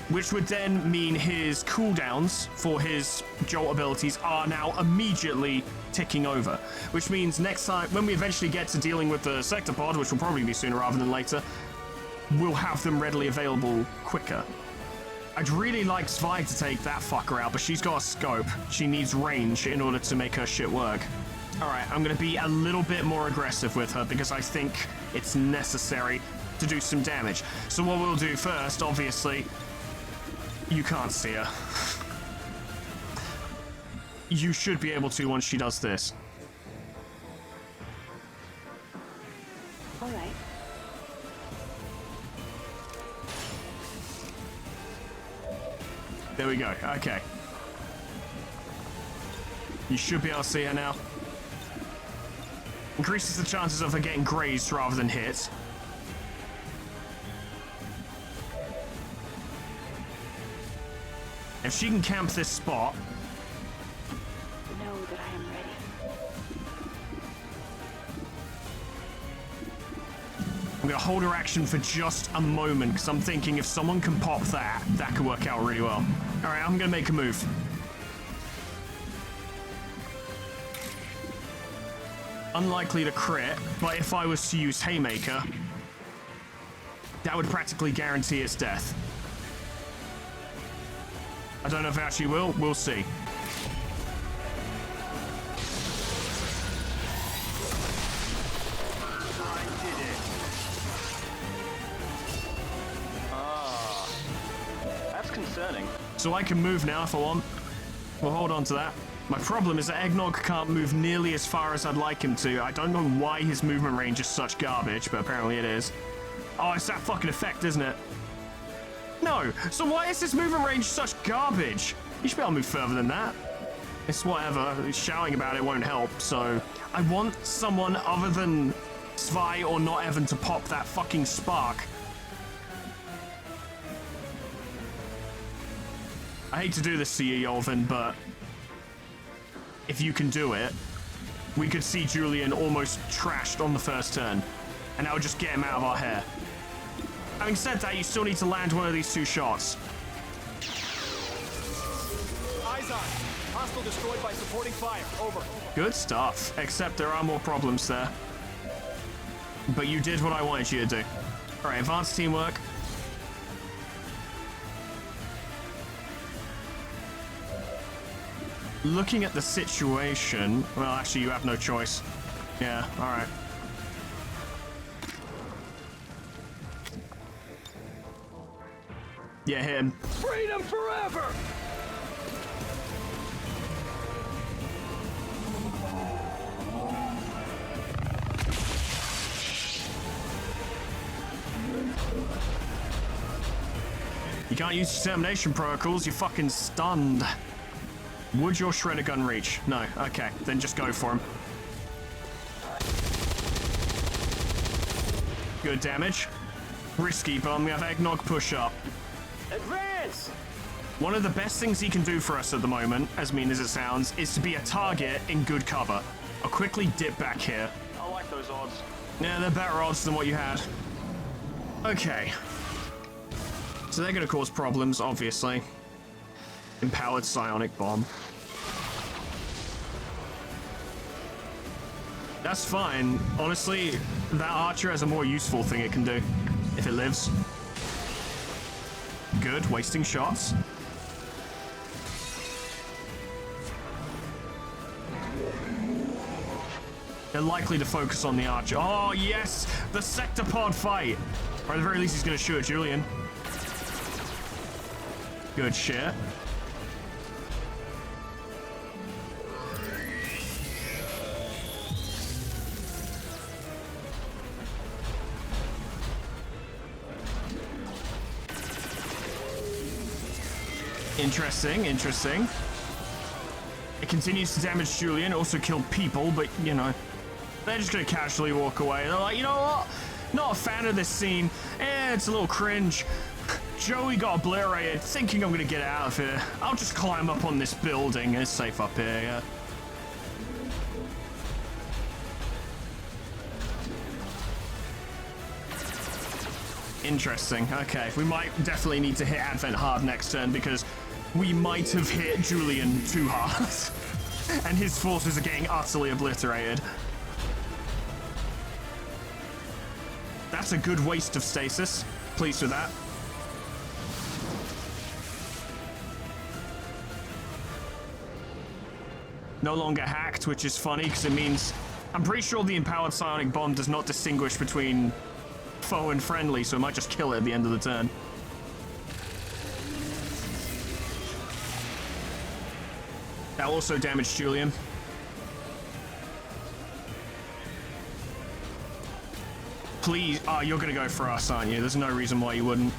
which would then mean his cooldowns for his Jolt abilities are now immediately ticking over. Which means next time, when we eventually get to dealing with the Sector Pod, which will probably be sooner rather than later, we'll have them readily available quicker. I'd really like Svi to take that fucker out, but she's got a scope. She needs range in order to make her shit work. Alright, I'm gonna be a little bit more aggressive with her because I think it's necessary to do some damage. So what we'll do first, obviously, you can't see her. You should be able to once she does this. All right. There we go, okay. You should be able to see her now. Increases the chances of her getting grazed rather than hit. If she can camp this spot... know that I am ready. I'm gonna hold her action for just a moment, because I'm thinking if someone can pop that, that could work out really well. Alright, I'm gonna make a move. Unlikely to crit, but if I was to use Haymaker, that would practically guarantee its death. I don't know if it actually will. We'll see. That's concerning. So I can move now if I want. We'll hold on to that. My problem is that Eggnog can't move nearly as far as I'd like him to. I don't know why his movement range is such garbage, but apparently it is. Oh, it's that fucking effect, isn't it? No, so why is his movement range such garbage? You should be able to move further than that. It's whatever. Shouting about it won't help, so... I want someone other than Svi or not Evan to pop that fucking spark. I hate to do this to you, Yolvin, but... if you can do it, we could see Julian almost trashed on the first turn, and that would just get him out of our hair. Having said that, you still need to land one of these two shots. Eyes on. Hostile destroyed by supporting fire. Over. Good stuff, except there are more problems there. But you did what I wanted you to do. Alright, advanced teamwork. looking at the situation... Well, actually, you have no choice. Yeah, alright. Yeah, hit him. Freedom forever! You can't use determination protocols, you're fucking stunned. Would your shredder gun reach? No, okay, then just go for him. Good damage. Risky, but I'm gonna have eggnog push up. Advance! One of the best things he can do for us at the moment, as mean as it sounds, is to be a target in good cover. I'll quickly dip back here. I like those odds. Yeah, they're better odds than what you had. Okay. So they're gonna cause problems, obviously. Empowered psionic bomb. That's fine. Honestly, that archer has a more useful thing it can do. If it lives. Good, wasting shots. They're likely to focus on the archer. Oh, yes! The sectopod fight! Or at the very least, he's gonna shoot at Julian. Good shit. Interesting, interesting. It continues to damage Julian, also kill people, but, you know, they're just gonna casually walk away. They're like, you know what? Not a fan of this scene. It's a little cringe. Joey got obliterated, thinking I'm gonna get out of here. I'll just climb up on this building. It's safe up here, yeah. Interesting. Okay, we might definitely need to hit Advent hard next turn because we might have hit Julian too hard. And his forces are getting utterly obliterated. That's a good waste of stasis. Pleased with that. No longer hacked, which is funny because it means... I'm pretty sure the empowered psionic bomb does not distinguish between foe and friendly, so it might just kill it at the end of the turn. That also damaged Julian. Please, you're gonna go for us, aren't you? There's no reason why you wouldn't.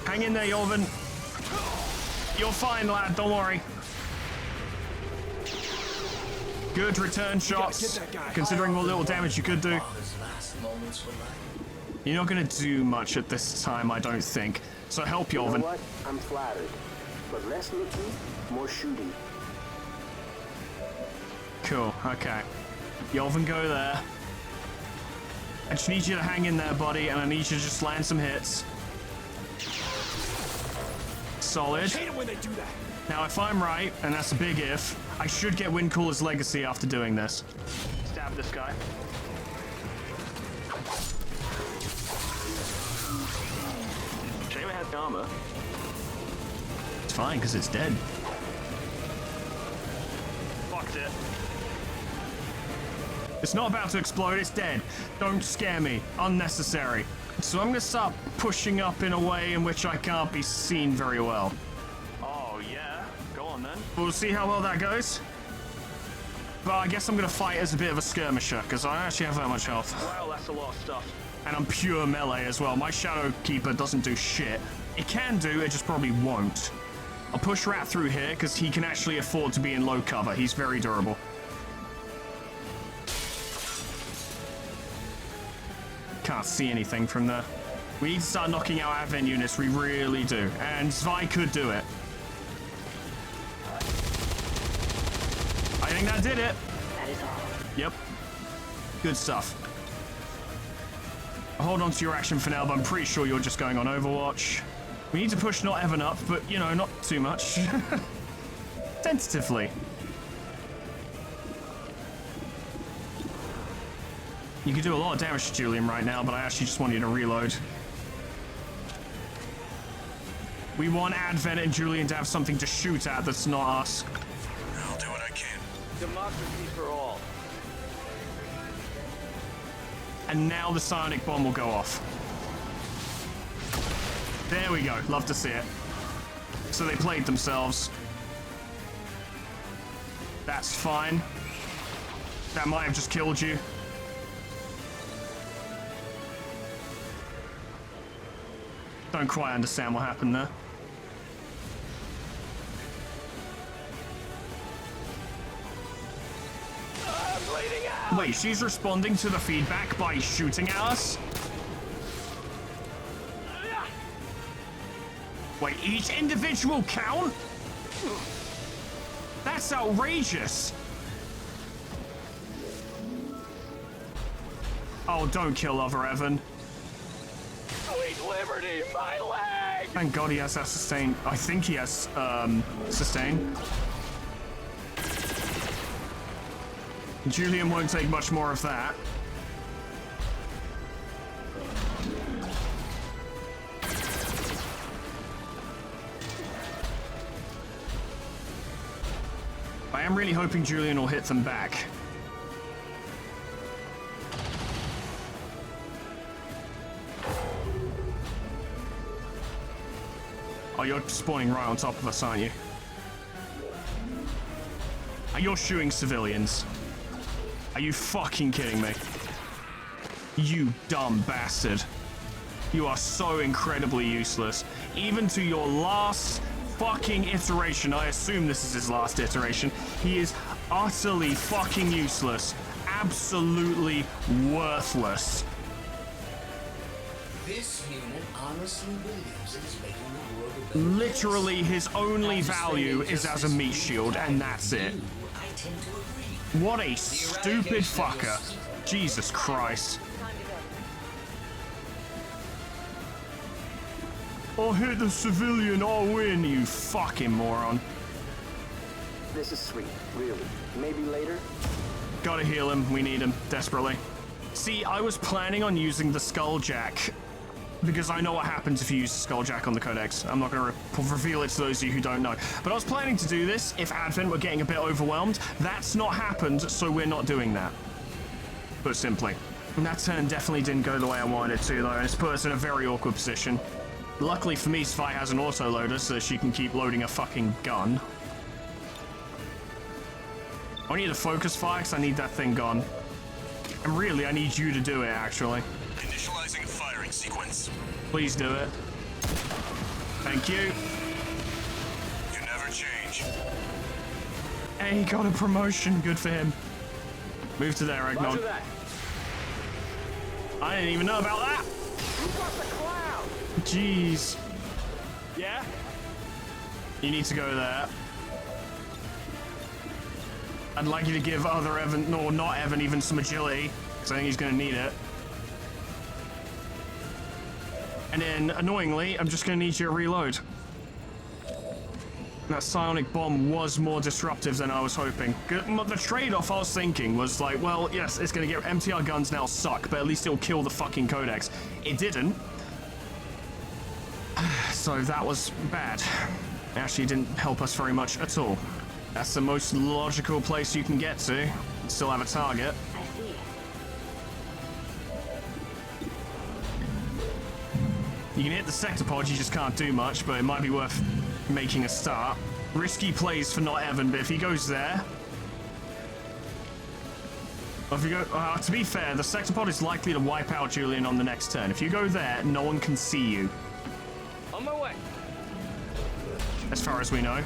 Hang in there, Jorvin. You're fine, lad, don't worry. Good return shots, considering what little damage you could do. You're not gonna do much at this time, I don't think. So help Jorvin. You know what? I'm flattered, but less looking, more shooting. Cool, okay. Jorvin, go there. I just need you to hang in there, buddy, and I need you to just land some hits. Solid. I hate it when they do that. Now, if I'm right, and that's a big if, I should get Windcaller's Legacy after doing this. Stab this guy. Shame it had the armor. It's fine, because it's dead. Fucked it. It's not about to explode, it's dead. Don't scare me. Unnecessary. So I'm going to start pushing up in a way in which I can't be seen very well. Oh, yeah. Go on, then. We'll see how well that goes. But I guess I'm going to fight as a bit of a skirmisher, because I don't actually have that much health. Wow, that's a lot of stuff. And I'm pure melee as well. My Shadow Keeper doesn't do shit. It can do, it just probably won't. I'll push Rat through here, because he can actually afford to be in low cover. He's very durable. Can't see anything from there. We need to start knocking out Advent units, we really do. And Zvi could do it. I think that did it. That is all. Yep. Good stuff. I'll hold on to your action for now, but I'm pretty sure you're just going on Overwatch. We need to push not Evan up, but, you know, not too much. Tentatively. You could do a lot of damage to Julian right now, but I actually just want you to reload. We want Advent and Julian to have something to shoot at that's not us. I'll do what I can. Democracy for all. And now the psionic bomb will go off. There we go. Love to see it. So they played themselves. That's fine. That might have just killed you. Don't quite understand what happened there. I'm bleeding out. Wait, she's responding to the feedback by shooting at us? Wait, each individual count? That's outrageous. Oh, don't kill Other Evan. Sweet liberty, my leg! Thank God he has that sustain. I think he has, sustain. Julian won't take much more of that. I am really hoping Julian will hit them back. Oh, you're spawning right on top of us, aren't you? You're shooting civilians. Are you fucking kidding me? You dumb bastard. You are so incredibly useless. Even to your last fucking iteration, I assume this is his last iteration, he is utterly fucking useless. Absolutely worthless. This human honestly believes it is making the world a better Literally, his only value is as a meat shield, and that's it. I tend to agree. What a stupid fucker. Jesus Christ. I'll hit the civilian, I'll win, you fucking moron. This is sweet, really. Maybe later? Gotta heal him, we need him, desperately. See, I was planning on using the Skulljack, because I know what happens if you use the Skulljack on the Codex. I'm not gonna reveal it to those of you who don't know. But I was planning to do this if Advent were getting a bit overwhelmed. That's not happened, so we're not doing that. Put simply. And that turn definitely didn't go the way I wanted it to, though, and it's put us in a very awkward position. Luckily for me, Svi has an autoloader, so she can keep loading a fucking gun. I need a focus fire, because I need that thing gone. And really, I need you to do it, actually. Initializing a firing sequence. Please do it. Thank you. You never change. Hey, he got a promotion. Good for him. Move to there, Eggnog. Roger that. I didn't even know about that. Who got the cloud? Jeez. Yeah? You need to go there. I'd like you to give other Evan, no, not Evan, even some agility, because I think he's going to need it. And then, annoyingly, I'm just going to need you to reload. That psionic bomb was more disruptive than I was hoping. The trade-off I was thinking was like, well, yes, it's going to get MTR guns now suck, but at least it'll kill the fucking Codex. It didn't. So that was bad. Actually, didn't help us very much at all. That's the most logical place you can get to. Still have a target. I see. You can hit the sector pod, you just can't do much, but it might be worth making a start. Risky plays for not Evan, but if he goes there... If you go, to be fair, the sector pod is likely to wipe out Julian on the next turn. If you go there, no one can see you. On my way. As far as we know.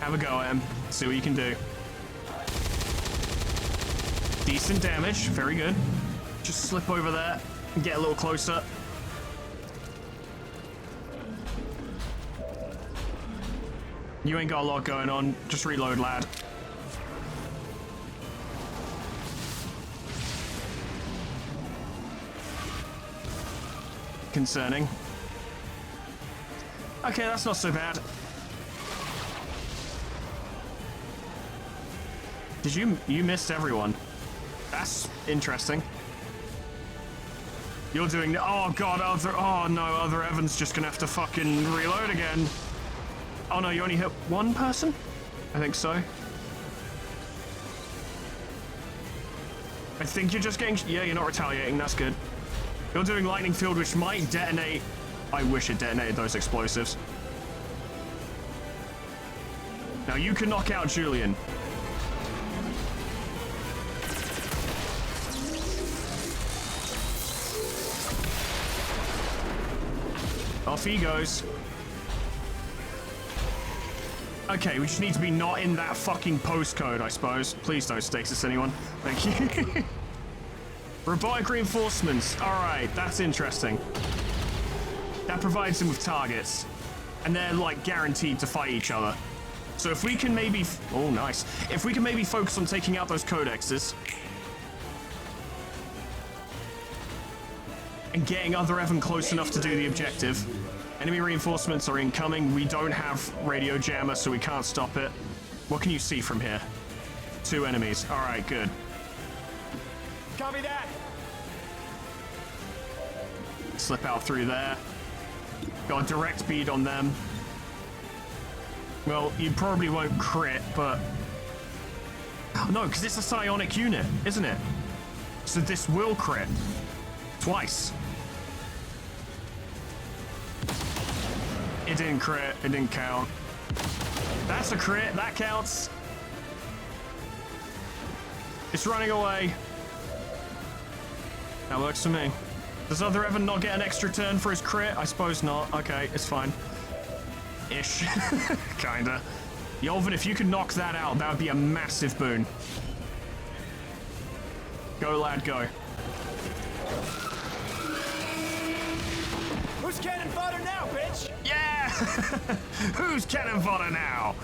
Have a go at him. See what you can do. Decent damage. Very good. Just slip over there and get a little closer. You ain't got a lot going on. Just reload, lad. Concerning. Okay, that's not so bad. You missed everyone. That's interesting. You're doing... Oh, God, oh, no, other Evan's just gonna have to fucking reload again. Oh, no, you only hit one person? I think so. I think you're just getting... Yeah, you're not retaliating. That's good. You're doing lightning field, which might detonate... I wish it detonated those explosives. Now, you can knock out Julian. Off he goes. Okay, we just need to be not in that fucking postcode, I suppose. Please don't stasis anyone. Thank you. Robotic reinforcements. Alright, that's interesting. That provides them with targets. And they're, like, guaranteed to fight each other. So if we can maybe... Oh, nice. If we can maybe focus on taking out those codexes... and getting other Evan close enough to do the objective. Enemy reinforcements are incoming. We don't have radio jammer, so we can't stop it. What can you see from here? 2 enemies. All right, good. Copy that. Slip out through there. Got a direct bead on them. Well, you probably won't crit, but... Oh, no, because it's a psionic unit, isn't it? So this will crit. Twice. It didn't crit. It didn't count. That's a crit. That counts. It's running away. That works for me. Does other Evan not get an extra turn for his crit? I suppose not. Okay, it's fine. Ish. Kinda. Yolvin, if you could knock that out, that would be a massive boon. Go, lad, go. Who's cannon fodder now, bitch? Yeah! Who's cannon fodder now?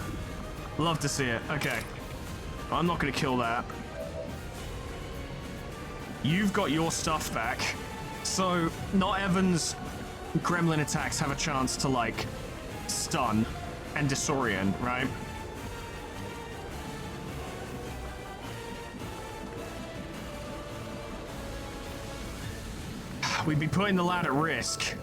Love to see it. Okay. I'm not going to kill that. You've got your stuff back. So, not Evan's gremlin attacks have a chance to, like, stun and disorient, right? We'd be putting the lad at risk.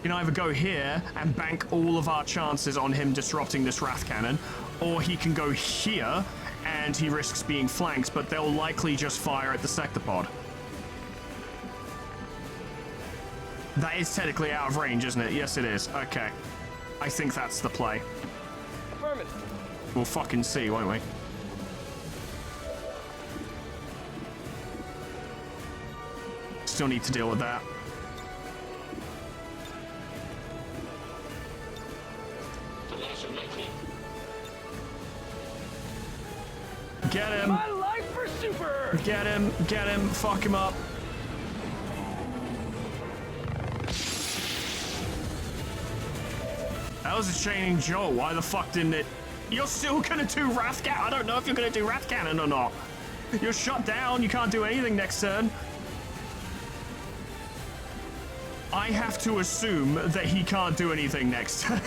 You can either go here and bank all of our chances on him disrupting this Wrath Cannon, or he can go here and he risks being flanked, but they'll likely just fire at the sectopod. That is technically out of range, isn't it? Yes, it is. Okay. I think that's the play. Affirmative. We'll fucking see, won't we? Still need to deal with that. Get him! My life for super! Get him, fuck him up. That was a chaining jolt. Why the fuck didn't it? You're still gonna do Wrath Cannon? I don't know if you're gonna do Wrath Cannon or not. You're shut down, you can't do anything next turn. I have to assume that he can't do anything next turn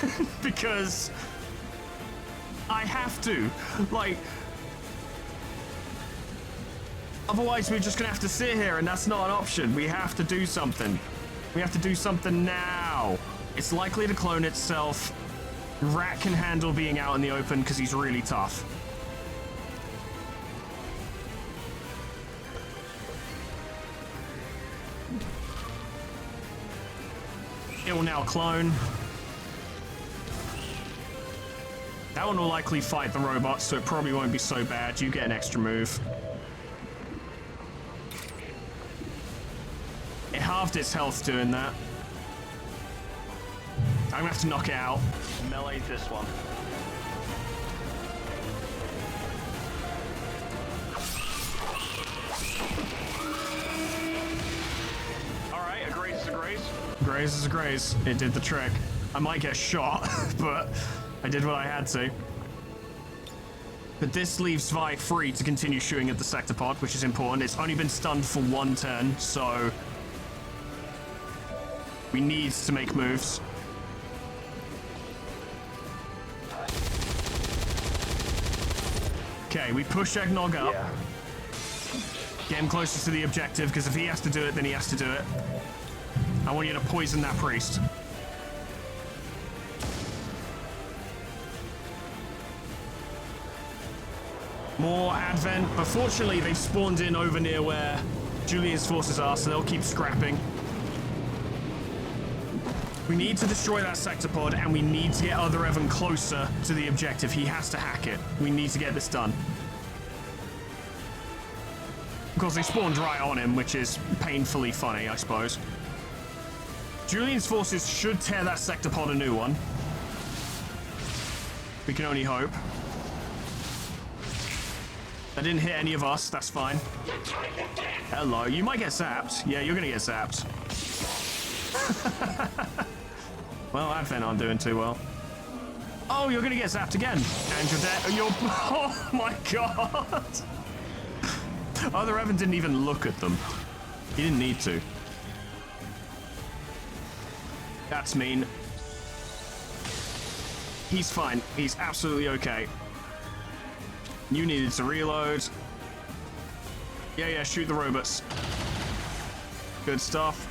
because I have to. Like, otherwise we're just gonna have to sit here and that's not an option. We have to do something. We have to do something now. It's likely to clone itself. Rat can handle being out in the open because he's really tough. It will now clone. That one will likely fight the robots, so it probably won't be so bad. You get an extra move. It halved its health doing that. I'm gonna have to knock it out. Melee this one. Alright, a graze is a graze. Graze is a graze. It did the trick. I might get shot, but I did what I had to. But this leaves Vi free to continue shooting at the sectopod, which is important. It's only been stunned for 1 turn, so we need to make moves. Okay, we push Eggnog up. Yeah. Get him closer to the objective, because if he has to do it, then he has to do it. I want you to poison that priest. More Advent, but fortunately they've spawned in over near where Julian's forces are, so they'll keep scrapping. We need to destroy that sector pod, and we need to get Other Evan closer to the objective. He has to hack it. We need to get this done. Of course, they spawned right on him, which is painfully funny, I suppose. Julian's forces should tear that sector pod a new one. We can only hope. That didn't hit any of us, that's fine. Hello, you might get zapped. Yeah, you're gonna get zapped. Well, Advent aren't doing too well. Oh, you're gonna get zapped again. And you're dead. You're... Oh my god! Other Evan didn't even look at them. He didn't need to. That's mean. He's fine. He's absolutely okay. You needed to reload. Yeah, shoot the robots. Good stuff.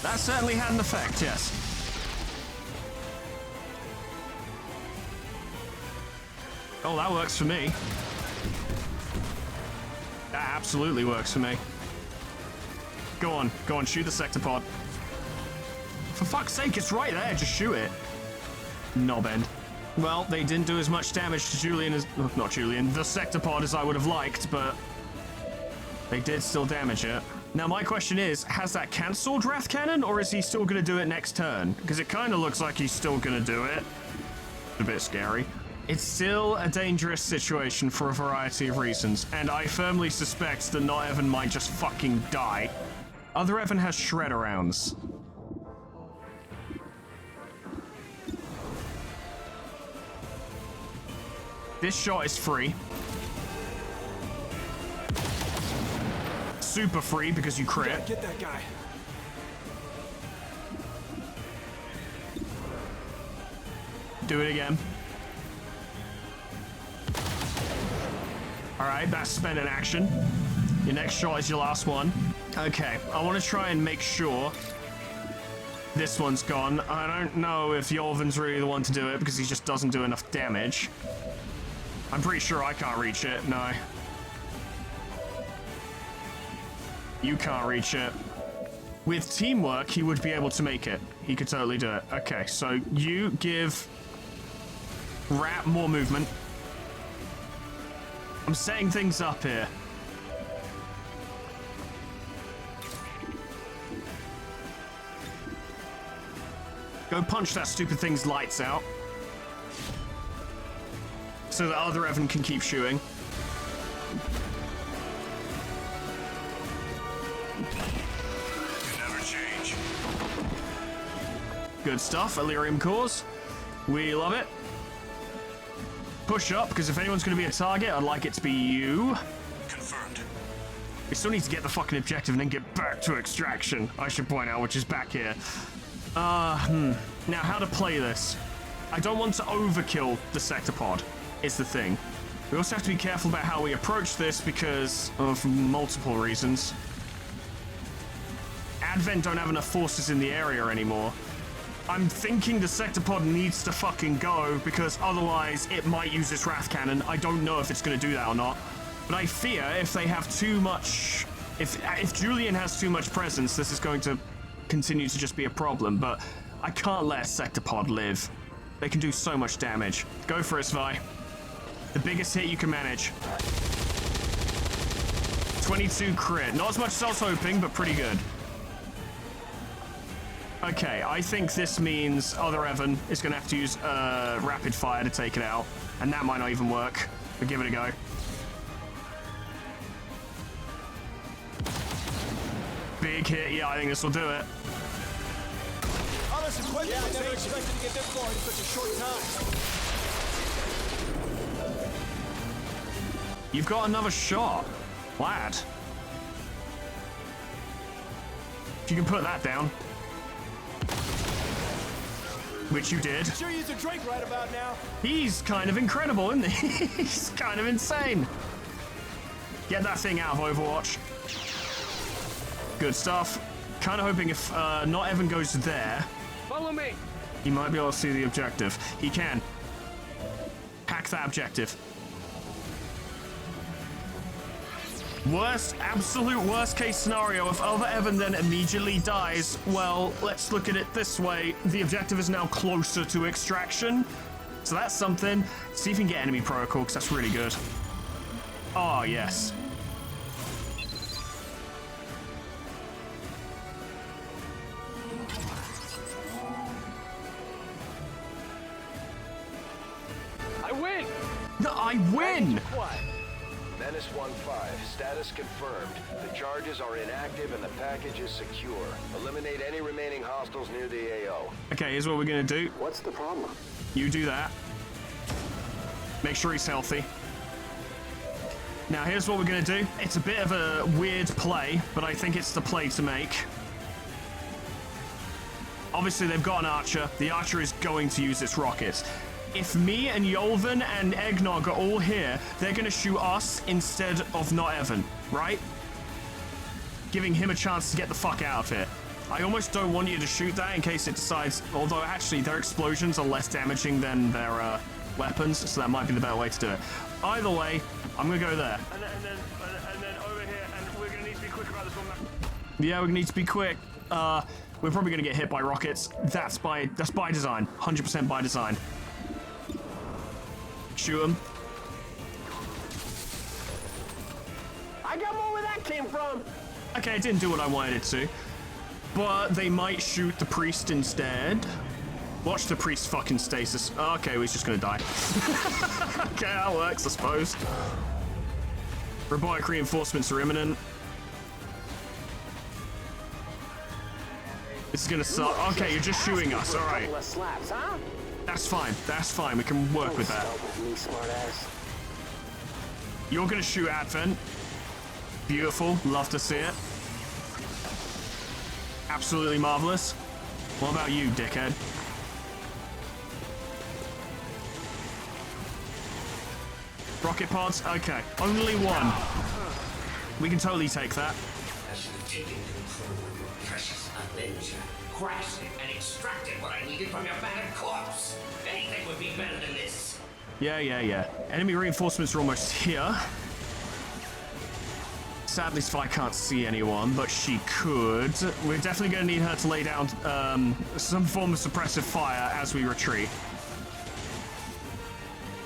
That certainly had an effect, yes. Oh, that works for me. That absolutely works for me. Go on, shoot the sector pod. For fuck's sake, it's right there, just shoot it. Knob end. Well, they didn't do as much damage to Julian as... Not Julian, the sector pod as I would have liked, but... They did still damage it. Now, my question is, has that cancelled Wrath Cannon, or is he still going to do it next turn? Because it kind of looks like he's still going to do it. A bit scary. It's still a dangerous situation for a variety of reasons, and I firmly suspect that not Evan might just fucking die. Other Evan has shredder rounds. This shot is free. Super free because you crit. Yeah, get that guy. Do it again. Alright, that's spent in action. Your next shot is your last one. Okay, I want to try and make sure this one's gone. I don't know if Yolvin's really the one to do it because he just doesn't do enough damage. I'm pretty sure I can't reach it, no. You can't reach it. With teamwork, he would be able to make it. He could totally do it. Okay, so you give Rat more movement. I'm setting things up here. Go punch that stupid thing's lights out. So that Other Evan can keep shooting. Good stuff, Illyrium cores. We love it. Push up, because if anyone's going to be a target, I'd like it to be you. Confirmed. We still need to get the fucking objective and then get back to extraction, I should point out, which is back here. Now, how to play this? I don't want to overkill the sector pod, is the thing. We also have to be careful about how we approach this because of multiple reasons. Advent don't have enough forces in the area anymore. I'm thinking the sector pod needs to fucking go because otherwise it might use its Wrath Cannon. I don't know if it's going to do that or not. But I fear if they have too much... If Julian has too much presence, this is going to continue to just be a problem. But I can't let sector pod live. They can do so much damage. Go for it, Svi. The biggest hit you can manage. 22 crit. Not as much as I was hoping, but pretty good. Okay, I think this means Other Evan is going to have to use rapid fire to take it out, and that might not even work, but give it a go. Big hit, yeah, I think this will do it. Oh, that's a quick I never expected to get this far in such a short time. You've got another shot, lad. If you can put that down. Which you did. Sure use a drink right about now. He's kind of incredible, isn't he? He's kind of insane. Get that thing out of Overwatch. Good stuff. Kind of hoping if not Evan goes there, Follow me. he might be able to see the objective. He can. Hack that objective. Absolute worst case scenario, if other Evan then immediately dies, well, let's look at it this way. The objective is now closer to extraction. So that's something. See if you can get enemy protocol, because that's really good. Oh, yes. I win. I win! Menace 1-5, status confirmed. The charges are inactive and the package is secure. Eliminate any remaining hostiles near the AO. Okay, here's what we're gonna do. What's the problem? You do that. Make sure he's healthy. Now, here's what we're gonna do. It's a bit of a weird play, but I think it's the play to make. Obviously, they've got an archer. The archer is going to use its rockets. If me and Yolvin and Eggnog are all here, they're going to shoot us instead of not Evan, right? Giving him a chance to get the fuck out of here. I almost don't want you to shoot that in case it decides, although actually their explosions are less damaging than their weapons, so that might be the better way to do it. Either way, I'm going to go there. And then over here, and we're gonna need to be quick about this one. Yeah, we need to be quick. We're probably going to get hit by rockets. That's by design. 100% by design. Shoot him. I got more where that came from. Okay, it didn't do what I wanted it to. But they might shoot the priest instead. Watch the priest fucking stasis. Okay, well, he's just gonna die. Okay, that works, I suppose. Robotic reinforcements are imminent. This is gonna suck. Okay, you're just shooting us, alright. That's fine, we can work with that. You're gonna shoot Advent. Beautiful, love to see it. Absolutely marvelous. What about you, dickhead? Rocket pods? Okay, only one. We can totally take that. I should have taken control of your precious Avenger. Crashed it and extracted what I needed from your battered corpse. Anything would be better than this. Yeah. Enemy reinforcements are almost here. Sadly, Spy can't see anyone, but she could. We're definitely going to need her to lay down some form of suppressive fire as we retreat.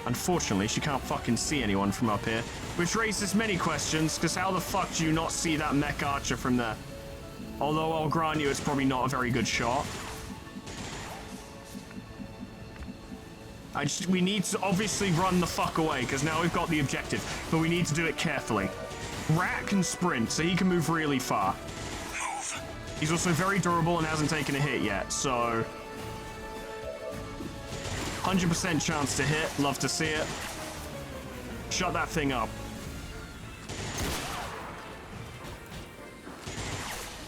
Unfortunately, she can't fucking see anyone from up here, which raises many questions, because how the fuck do you not see that mech archer from there? Although I'll grant you it's probably not a very good shot. We need to obviously run the fuck away, because now we've got the objective, but we need to do it carefully. Rat can sprint, so he can move really far. He's also very durable and hasn't taken a hit yet, so... 100% chance to hit, love to see it. Shut that thing up.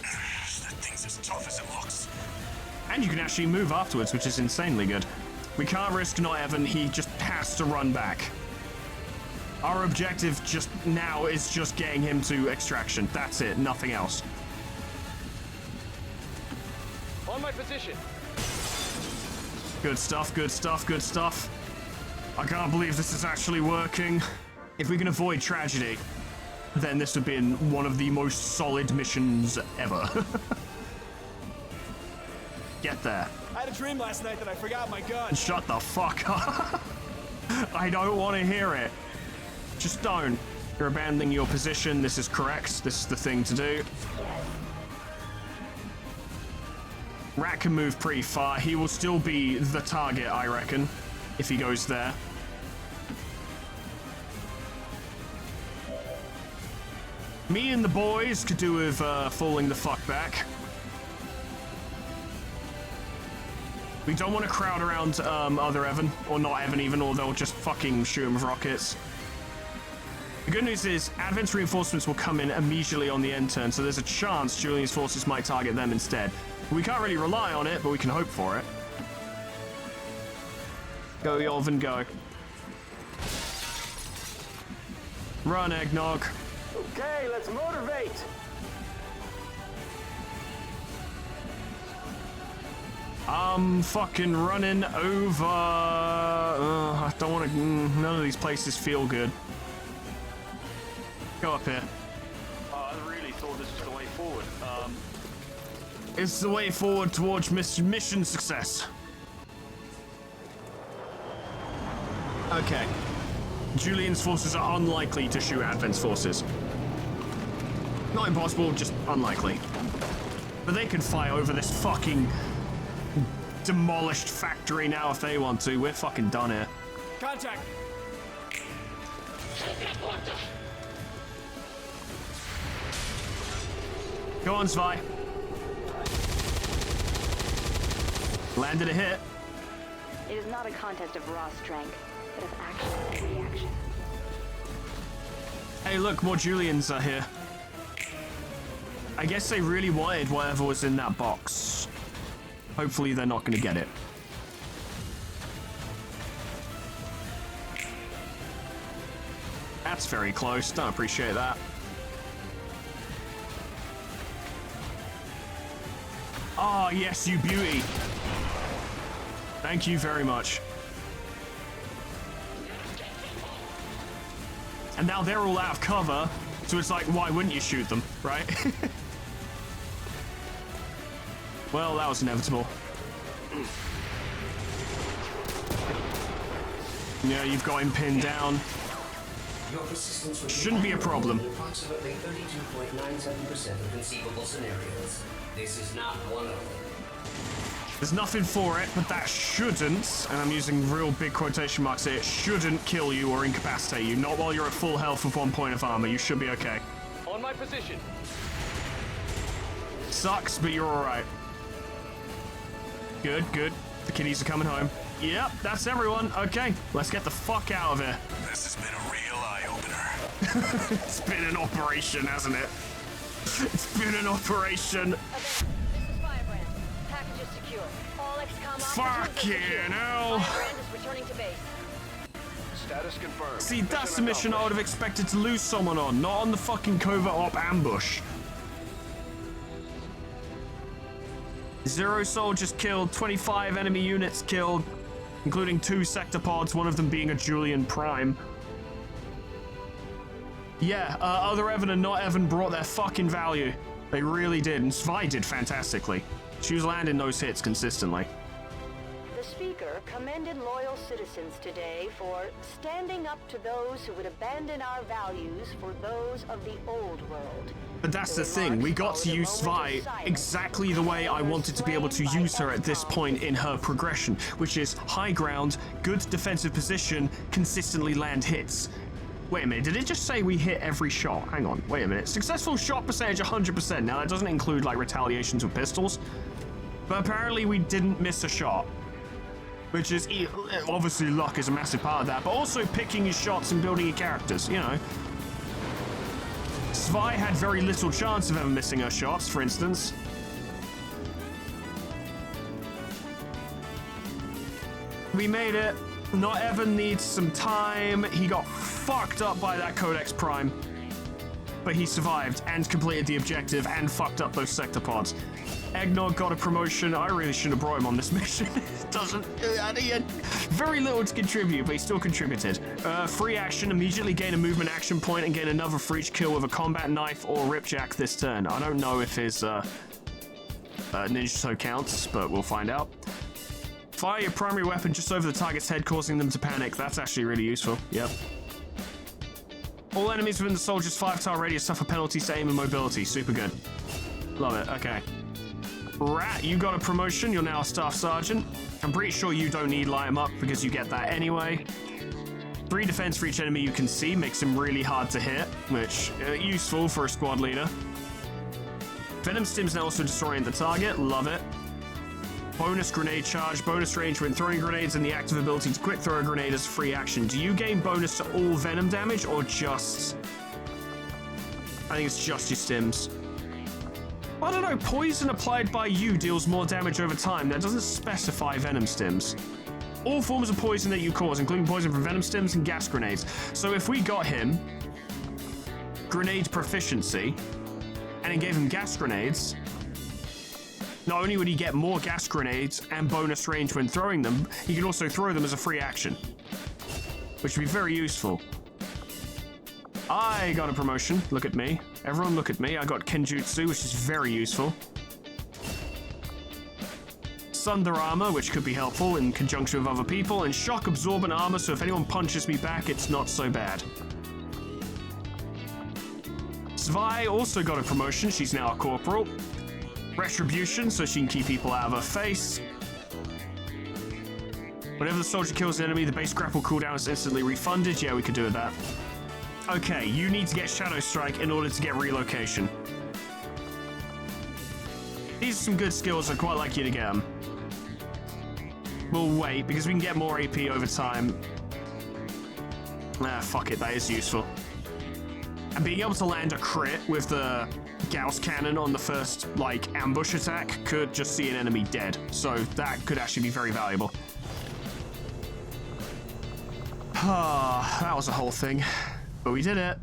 That thing's as tough as it looks. And you can actually move afterwards, which is insanely good. We can't risk not Evan, he just has to run back. Our objective just now is just getting him to extraction. That's it, nothing else. On my position. Good stuff, good stuff, good stuff. I can't believe this is actually working. If we can avoid tragedy, then this would be one of the most solid missions ever. Get there. I had a dream last night that I forgot my gun. Shut the fuck up. I don't want to hear it. Just don't. You're abandoning your position. This is correct. This is the thing to do. Rat can move pretty far. He will still be the target, I reckon, if he goes there. Me and the boys could do with falling the fuck back. We don't want to crowd around other Evan, or not Evan even, or they'll just fucking shoot him with rockets. The good news is, Advent's reinforcements will come in immediately on the end turn, so there's a chance Julian's forces might target them instead. We can't really rely on it, but we can hope for it. Go, Yolvin, go. Run, Eggnog. Okay, let's motivate. I'm fucking running over. I don't want to. None of these places feel good. Go up here. I really thought this was the way forward. It's the way forward towards mission success. Okay. Julian's forces are unlikely to shoot Advent's forces. Not impossible, just unlikely. But they can fly over this fucking demolished factory now if they want to. We're fucking done here. Contact. Go on, Svi. Landed a hit. It is not a contest of raw strength, but of action and reaction. Hey, look, more Julians are here. I guess they really wanted whatever was in that box. Hopefully they're not going to get it. That's very close. Don't appreciate that. Ah, yes, you beauty. Thank you very much. And now they're all out of cover, so it's like, why wouldn't you shoot them, right? Well, that was inevitable. Yeah, you've got him pinned down. Shouldn't be a problem. Approximately 32.97% of conceivable scenarios. This is not one of them. There's nothing for it, but that shouldn't, and I'm using real big quotation marks here, shouldn't kill you or incapacitate you. Not while you're at full health with 1 point of armor. You should be okay. On my position. Sucks, but you're alright. Good, good. The kiddies are coming home. Yep, that's everyone. Okay, let's get the fuck out of here. This has been a real eye-opener. It's been an operation, hasn't it? It's been an operation. This is Firebrand. Package is secure. All XCOM Fucking hell. Firebrand is returning to base. Status confirmed. See, that's the mission I would have expected to lose someone on, not on the fucking covert op ambush. 0 soldiers killed, 25 enemy units killed, including 2 sector pods, one of them being a Julian Prime. Yeah, other Evan and not Evan brought their fucking value. They really did, and Svi did fantastically. She was landing those hits consistently. The speaker commended loyal citizens today for standing up to those who would abandon our values for those of the old world. But that's the thing, we got to use Svi exactly the way I wanted to be able to use her at this point in her progression, which is high ground, good defensive position, consistently land hits. Wait a minute, did it just say we hit every shot? Hang on, wait a minute. Successful shot percentage 100%. Now that doesn't include like retaliations with pistols, but apparently we didn't miss a shot. Which is, obviously luck is a massive part of that, but also picking your shots and building your characters, you know. Svi had very little chance of ever missing her shots, for instance. We made it. Not Evan needs some time. He got fucked up by that Codex Prime. But he survived and completed the objective and fucked up those sector pods. Eggnog got a promotion. I really should have brought him on this mission. He had very little to contribute, but he still contributed. Free action, immediately gain a movement action point and gain another for each kill with a combat knife or ripjack this turn. I don't know if his ninja toe counts, but we'll find out. Fire your primary weapon just over the target's head, causing them to panic. That's actually really useful. Yep. All enemies within the soldier's 5-tile radius suffer penalties to aim and mobility. Super good. Love it. Okay. Rat, you got a promotion. You're now a staff sergeant. I'm pretty sure you don't need light him up because you get that anyway. 3 defense for each enemy you can see makes him really hard to hit, which useful for a squad leader. Venom stims now also disorient the target. Love it. Bonus grenade charge, bonus range when throwing grenades, and the active ability to quick throw a grenade as a free action. Do you gain bonus to all venom damage or just... I think it's just your stims. I don't know, poison applied by you deals more damage over time. That doesn't specify venom stims. all forms of poison that you cause, including poison from venom stims and gas grenades. So if we got him grenade proficiency and then gave him gas grenades, not only would he get more gas grenades and bonus range when throwing them, he could also throw them as a free action, which would be very useful. I got a promotion. Look at me. Everyone look at me. I got Kenjutsu, which is very useful. Thunder armor, which could be helpful in conjunction with other people, and shock absorbent armor, so if anyone punches me back, it's not so bad. Svi also got a promotion. She's now a corporal. Retribution, so she can keep people out of her face. Whenever the soldier kills an enemy, the base grapple cooldown is instantly refunded. Yeah, we could do with that. Okay, you need to get Shadow Strike in order to get relocation. These are some good skills. I'd quite like you to get them. We'll wait, because we can get more AP over time. Ah, fuck it, that is useful. And being able to land a crit with the Gauss cannon on the first, like, ambush attack could just see an enemy dead. So that could actually be very valuable. Ah, that was a whole thing. But we did it.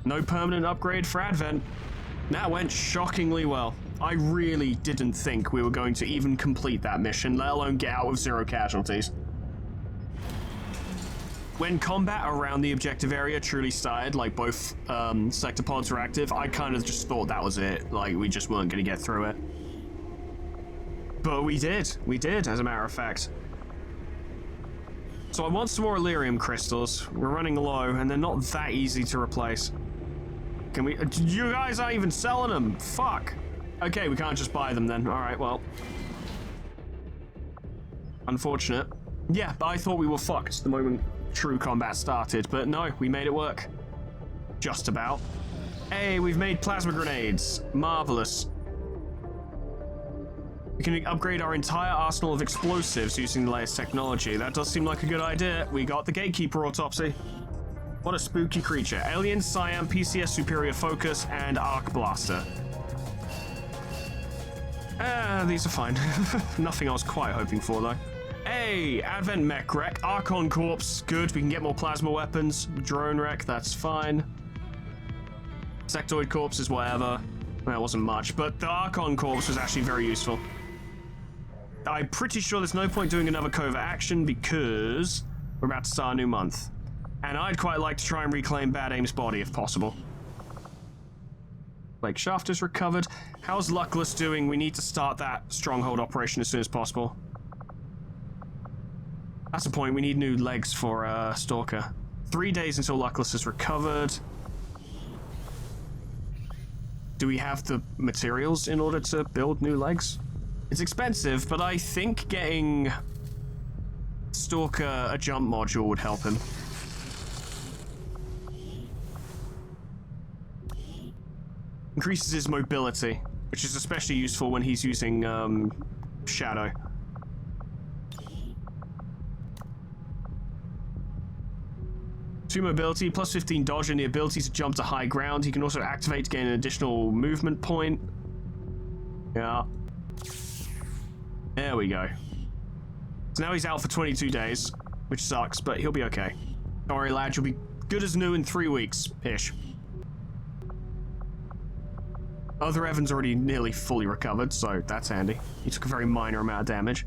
No permanent upgrade for Advent. That went shockingly well. I really didn't think we were going to even complete that mission, let alone get out with 0 casualties. When combat around the objective area truly started, like both sector pods were active, I kind of just thought that was it. Like, we just weren't going to get through it. But we did. We did, as a matter of fact. So I want some more Illyrium crystals. We're running low, and they're not that easy to replace. Can we... You guys aren't even selling them! Fuck! Okay, we can't just buy them then. Alright, well. Unfortunate. Yeah, I thought we were fucked the moment true combat started, but no, we made it work. Just about. Hey, we've made plasma grenades. Marvelous. We can upgrade our entire arsenal of explosives using the latest technology. That does seem like a good idea. We got the Gatekeeper Autopsy. What a spooky creature. Alien, Siam, PCS Superior Focus, and Arc Blaster. These are fine. Nothing I was quite hoping for, though. Hey, Advent Mech Wreck, Archon Corpse, good. We can get more plasma weapons. Drone Wreck, that's fine. Sectoid Corpse is whatever. That wasn't much, but the Archon Corpse was actually very useful. I'm pretty sure there's no point doing another covert action because we're about to start a new month. And I'd quite like to try and reclaim Bad Aim's body if possible. Lake Shaft is recovered. How's Luckless doing? We need to start that stronghold operation as soon as possible. That's the point. We need new legs for Stalker. 3 days until Luckless is recovered. Do we have the materials in order to build new legs? It's expensive, but I think getting Stalker a jump module would help him. Increases his mobility, which is especially useful when he's using Shadow. Two mobility, plus 15 dodge, and the ability to jump to high ground. He can also activate to gain an additional movement point. Yeah. There we go. So now he's out for 22 days, which sucks, but he'll be okay. Don't worry, lad, you'll be good as new in 3 weeks-ish. Other Evan's already nearly fully recovered, so that's handy. He took a very minor amount of damage.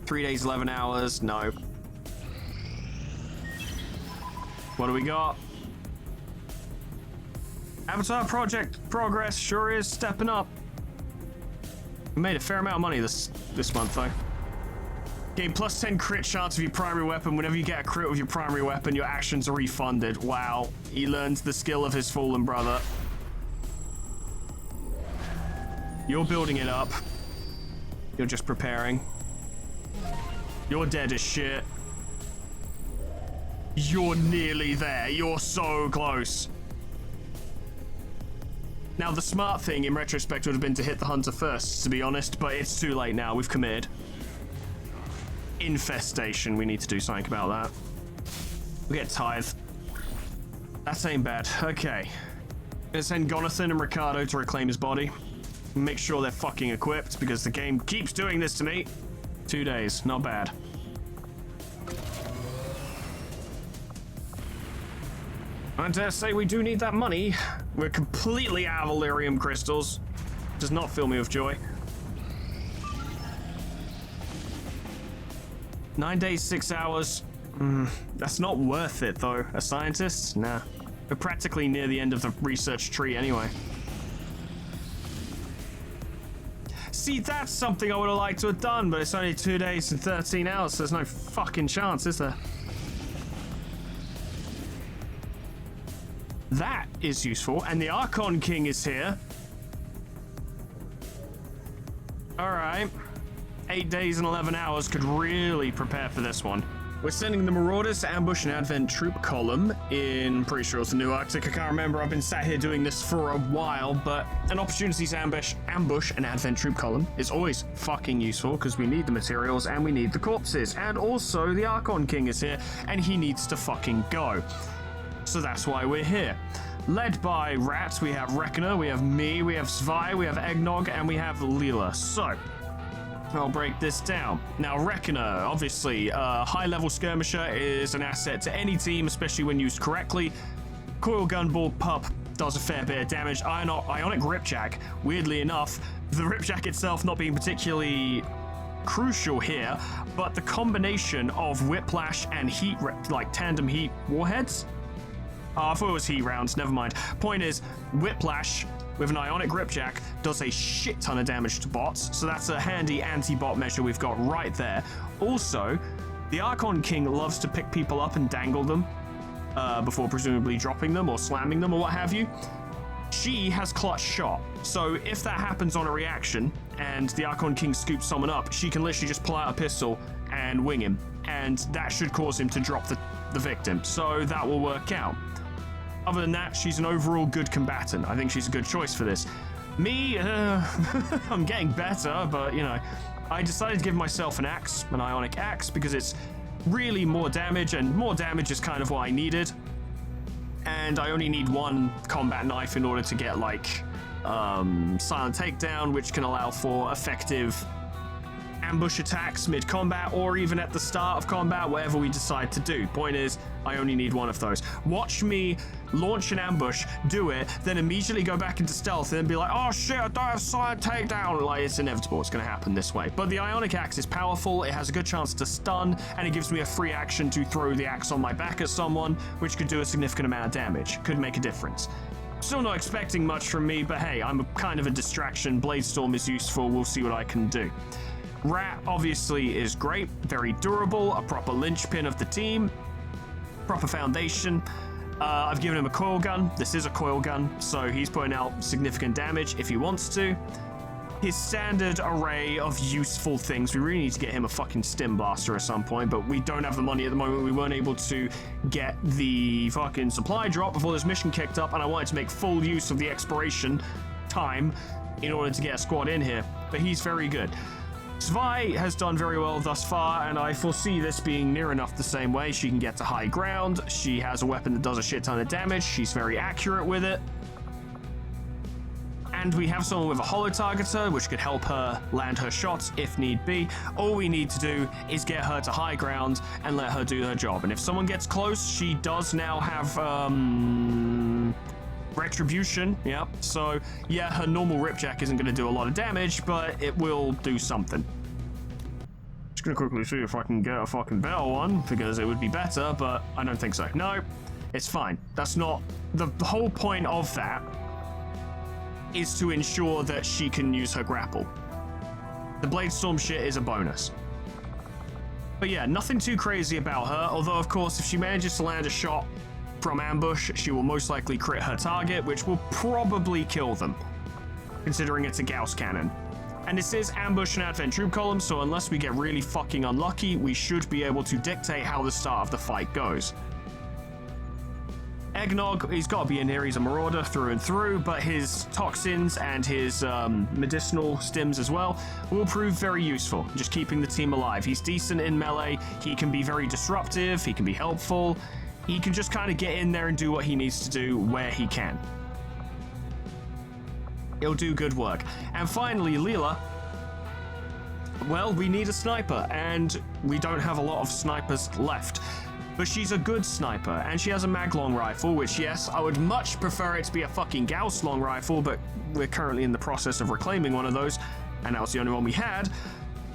Three days, 11 hours, no. What do we got? Avatar Project progress sure is stepping up. We made a fair amount of money this month, though. Gain plus 10 crit chance of your primary weapon. Whenever you get a crit with your primary weapon, your actions are refunded. Wow. He learns the skill of his fallen brother. You're building it up. You're just preparing. You're dead as shit. You're nearly there. You're so close. Now, the smart thing in retrospect would have been to hit the hunter first, to be honest, but it's too late now. We've committed. Infestation. We need to do something about that. We get tithe. That ain't bad. Okay. Let's send Jonathan and Ricardo to reclaim his body. Make sure they're fucking equipped, because the game keeps doing this to me. 2 days, not bad. I dare say we do need that money. We're completely out of Elerium crystals. Does not fill me with joy. 9 days, 6 hours. That's not worth it, though. As scientists? Nah. We're practically near the end of the research tree anyway. See, that's something I would have liked to have done, but it's only 2 days and 13 hours, so there's no fucking chance, is there? That is useful, and the Archon King is here. Alright. 8 days and 11 hours could really prepare for this one. We're sending the Marauders to ambush an Advent troop column in, pretty sure it's the New Arctic. I can't remember, I've been sat here doing this for a while, but an opportunity to ambush an Advent troop column is always fucking useful, because we need the materials and we need the corpses. And also, the Archon King is here, and he needs to fucking go. So that's why we're here. Led by Rat, we have Reckoner, we have me, we have Svi, we have Eggnog, and we have Leela. So, I'll break this down. Now, Reckoner, obviously, high-level skirmisher is an asset to any team, especially when used correctly. Coil gun ball pup does a fair bit of damage. Ionic Ripjack, weirdly enough, the Ripjack itself not being particularly crucial here, but the combination of Whiplash and heat, like tandem heat warheads. I thought it was heat rounds, never mind. Point is, Whiplash with an Ionic Ripjack does a shit ton of damage to bots, so that's a handy anti-bot measure we've got right there. Also, the Archon King loves to pick people up and dangle them before presumably dropping them or slamming them or what have you. She has clutch shot, so if that happens on a reaction and the Archon King scoops someone up, she can literally just pull out a pistol and wing him, and that should cause him to drop the victim, so that will work out. Other than that, she's an overall good combatant. I think she's a good choice for this. Me, I'm getting better, but, you know, I decided to give myself an axe, an Ionic Axe, because it's really more damage, and more damage is kind of what I needed. And I only need one combat knife in order to get, like, Silent Takedown, which can allow for effective ambush attacks mid-combat or even at the start of combat, whatever we decide to do. Point is, I only need one of those. Watch me launch an ambush, do it, then immediately go back into stealth and be like, oh shit, I don't have Silent Takedown. Like, it's inevitable, it's going to happen this way. But the Ionic Axe is powerful, it has a good chance to stun, and it gives me a free action to throw the axe on my back at someone, which could do a significant amount of damage. Could make a difference. Still not expecting much from me, but hey, I'm kind of a distraction. Bladestorm is useful, we'll see what I can do. Rat obviously is great, very durable, a proper linchpin of the team, proper foundation. I've given him a coil gun. This is a coil gun, so he's putting out significant damage if he wants to. His standard array of useful things. We really need to get him a fucking stim blaster at some point, but we don't have the money at the moment. We weren't able to get the fucking supply drop before this mission kicked up, and I wanted to make full use of the expiration time in order to get a squad in here, but he's very good. Svi has done very well thus far, and I foresee this being near enough the same way. She can get to high ground, she has a weapon that does a shit ton of damage, she's very accurate with it. And we have someone with a holo targeter, which could help her land her shots if need be. All we need to do is get her to high ground and let her do her job. And if someone gets close, she does now have, Retribution, yeah. So, yeah, her normal Ripjack isn't going to do a lot of damage, but it will do something. Just going to quickly see if I can get a fucking better one, because it would be better, but I don't think so. No, it's fine. That's not... The whole point of that is to ensure that she can use her grapple. The Bladestorm shit is a bonus. But yeah, nothing too crazy about her, although, of course, if she manages to land a shot from ambush, she will most likely crit her target, which will probably kill them, considering it's a Gauss cannon. And this is ambush and Advent troop column, so unless we get really fucking unlucky, we should be able to dictate how the start of the fight goes. Eggnog, he's got to be in here, he's a marauder through and through, but his toxins and his medicinal stims as well will prove very useful, just keeping the team alive. He's decent in melee, he can be very disruptive, he can be helpful. he can just kind of get in there and do what he needs to do where he can. He'll do good work. And finally, Leela. Well, we need a sniper, and we don't have a lot of snipers left. But she's a good sniper, and she has a mag-long rifle, which, yes, I would much prefer it to be a fucking Gauss long rifle, but we're currently in the process of reclaiming one of those, and that was the only one we had.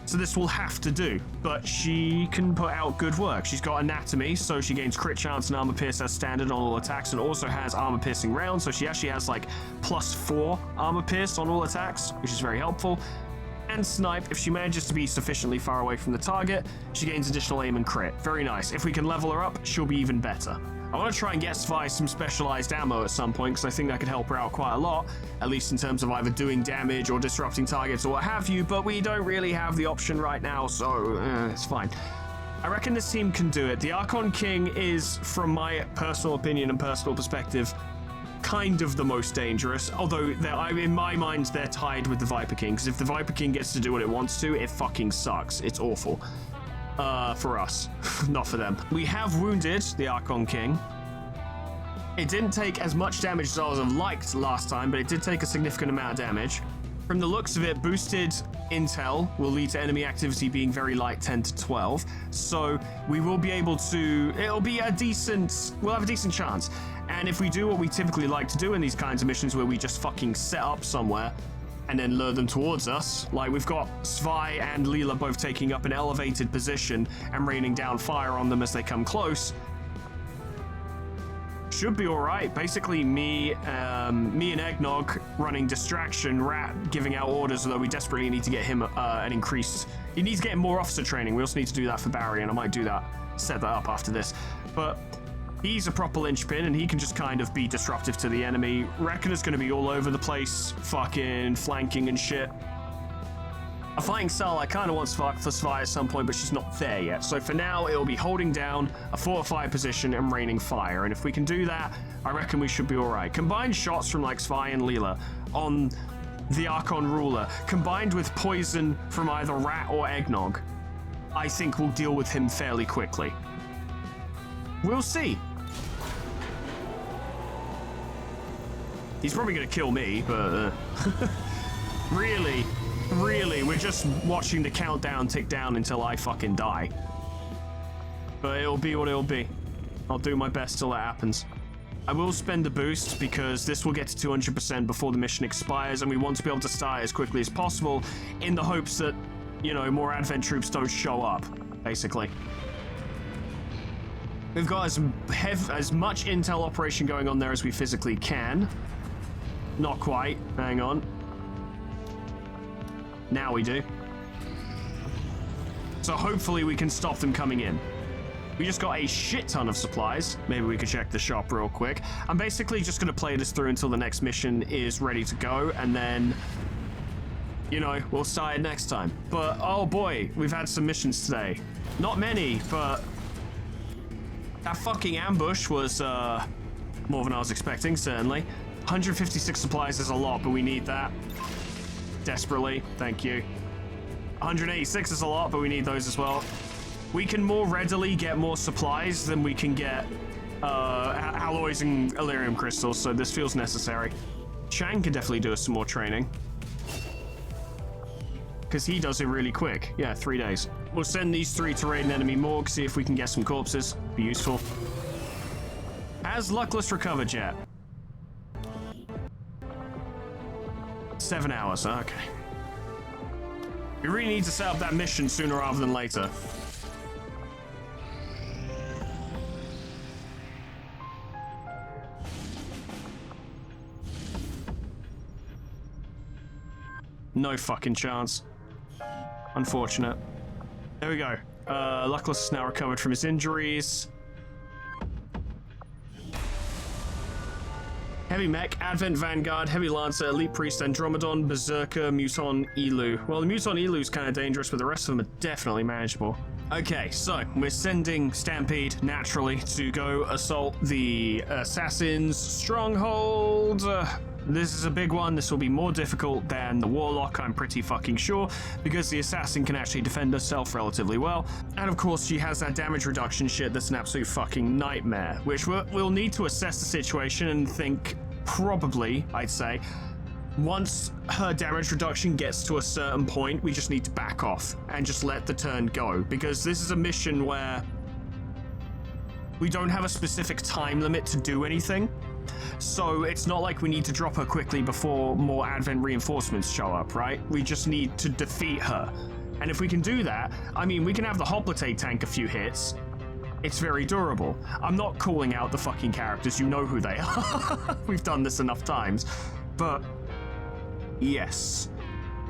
So this will have to do, but she can put out good work. She's got anatomy, so she gains crit chance and armor pierce as standard on all attacks, and also has armor piercing rounds, so she actually has like +4 armor pierce on all attacks, which is very helpful. And snipe, if she manages to be sufficiently far away from the target, she gains additional aim and crit. Very nice. If we can level her up, she'll be even better. I want to try and get Svi some specialized ammo at some point, because I think that could help her out quite a lot, at least in terms of either doing damage or disrupting targets or what have you, but we don't really have the option right now, so it's fine. I reckon this team can do it. The Archon King is, from my personal opinion and personal perspective, kind of the most dangerous, although in my mind they're tied with the Viper King, because if the Viper King gets to do what it wants to, it fucking sucks. It's awful. For us, not for them. We have wounded the Archon King. It didn't take as much damage as I would have liked last time, but it did take a significant amount of damage. From the looks of it, boosted intel will lead to enemy activity being very light, 10 to 12. So we will be able to, we'll have a decent chance. And if we do what we typically like to do in these kinds of missions, where we just fucking set up somewhere and then lure them towards us, like we've got Svi and Leela both taking up an elevated position and raining down fire on them as they come close, should be all right. Basically, me and Eggnog running distraction, Rat giving out orders, although we desperately need to get him an increased. He needs to get more officer training. We also need to do that for Barry, and I might do that, set that up after this. But he's a proper linchpin, and he can just kind of be disruptive to the enemy. Reckoner's going to be all over the place, fucking flanking and shit. A fighting Sal I kind of want for Svi at some point, but she's not there yet. So for now, it'll be holding down a fortified position and raining fire. And if we can do that, I reckon we should be all right. Combined shots from like Svi and Leela on the Archon Ruler, combined with poison from either Rat or Eggnog, I think we'll deal with him fairly quickly. We'll see. He's probably going to kill me, but really, we're just watching the countdown tick down until I fucking die. But it'll be what it'll be. I'll do my best till that happens. I will spend a boost because this will get to 200% before the mission expires, and we want to be able to start as quickly as possible in the hopes that, you know, more Advent troops don't show up, basically. We've got as much intel operation going on there as we physically can. Not quite. Hang on. Now we do. So hopefully we can stop them coming in. We just got a shit ton of supplies. Maybe we could check the shop real quick. I'm basically just going to play this through until the next mission is ready to go, and then, you know, we'll start it next time. But, oh boy, we've had some missions today. Not many, but that fucking ambush was more than I was expecting, certainly. 156 supplies is a lot, but we need that desperately. Thank you. 186 is a lot, but we need those as well. We can more readily get more supplies than we can get alloys and Elerium crystals, so this feels necessary. Chang can definitely do us some more training, because he does it really quick. Yeah, 3 days. We'll send these 3 to raid an enemy morgue, see if we can get some corpses. Be useful. Has Luckless recovered yet? 7 hours, okay. We really need to set up that mission sooner rather than later. No fucking chance. Unfortunate. There we go. Luckless is now recovered from his injuries. Heavy Mech, Advent Vanguard, Heavy Lancer, Elite Priest, Andromedon, Berserker, Muton, Elu. Well, the Muton Elu's kind of dangerous, but the rest of them are definitely manageable. Okay, so we're sending Stampede, naturally, to go assault the Assassin's Stronghold. This is a big one. This will be more difficult than the Warlock, I'm pretty fucking sure, because the Assassin can actually defend herself relatively well. And of course, she has that damage reduction shit that's an absolute fucking nightmare, which we'll need to assess the situation and think probably, I'd say, once her damage reduction gets to a certain point, we just need to back off and just let the turn go, because this is a mission where we don't have a specific time limit to do anything. So it's not like we need to drop her quickly before more Advent reinforcements show up, right? We just need to defeat her. And if we can do that, I mean, we can have the Hoplite tank a few hits. It's very durable. I'm not calling out the fucking characters, you know who they are. We've done this enough times. But yes,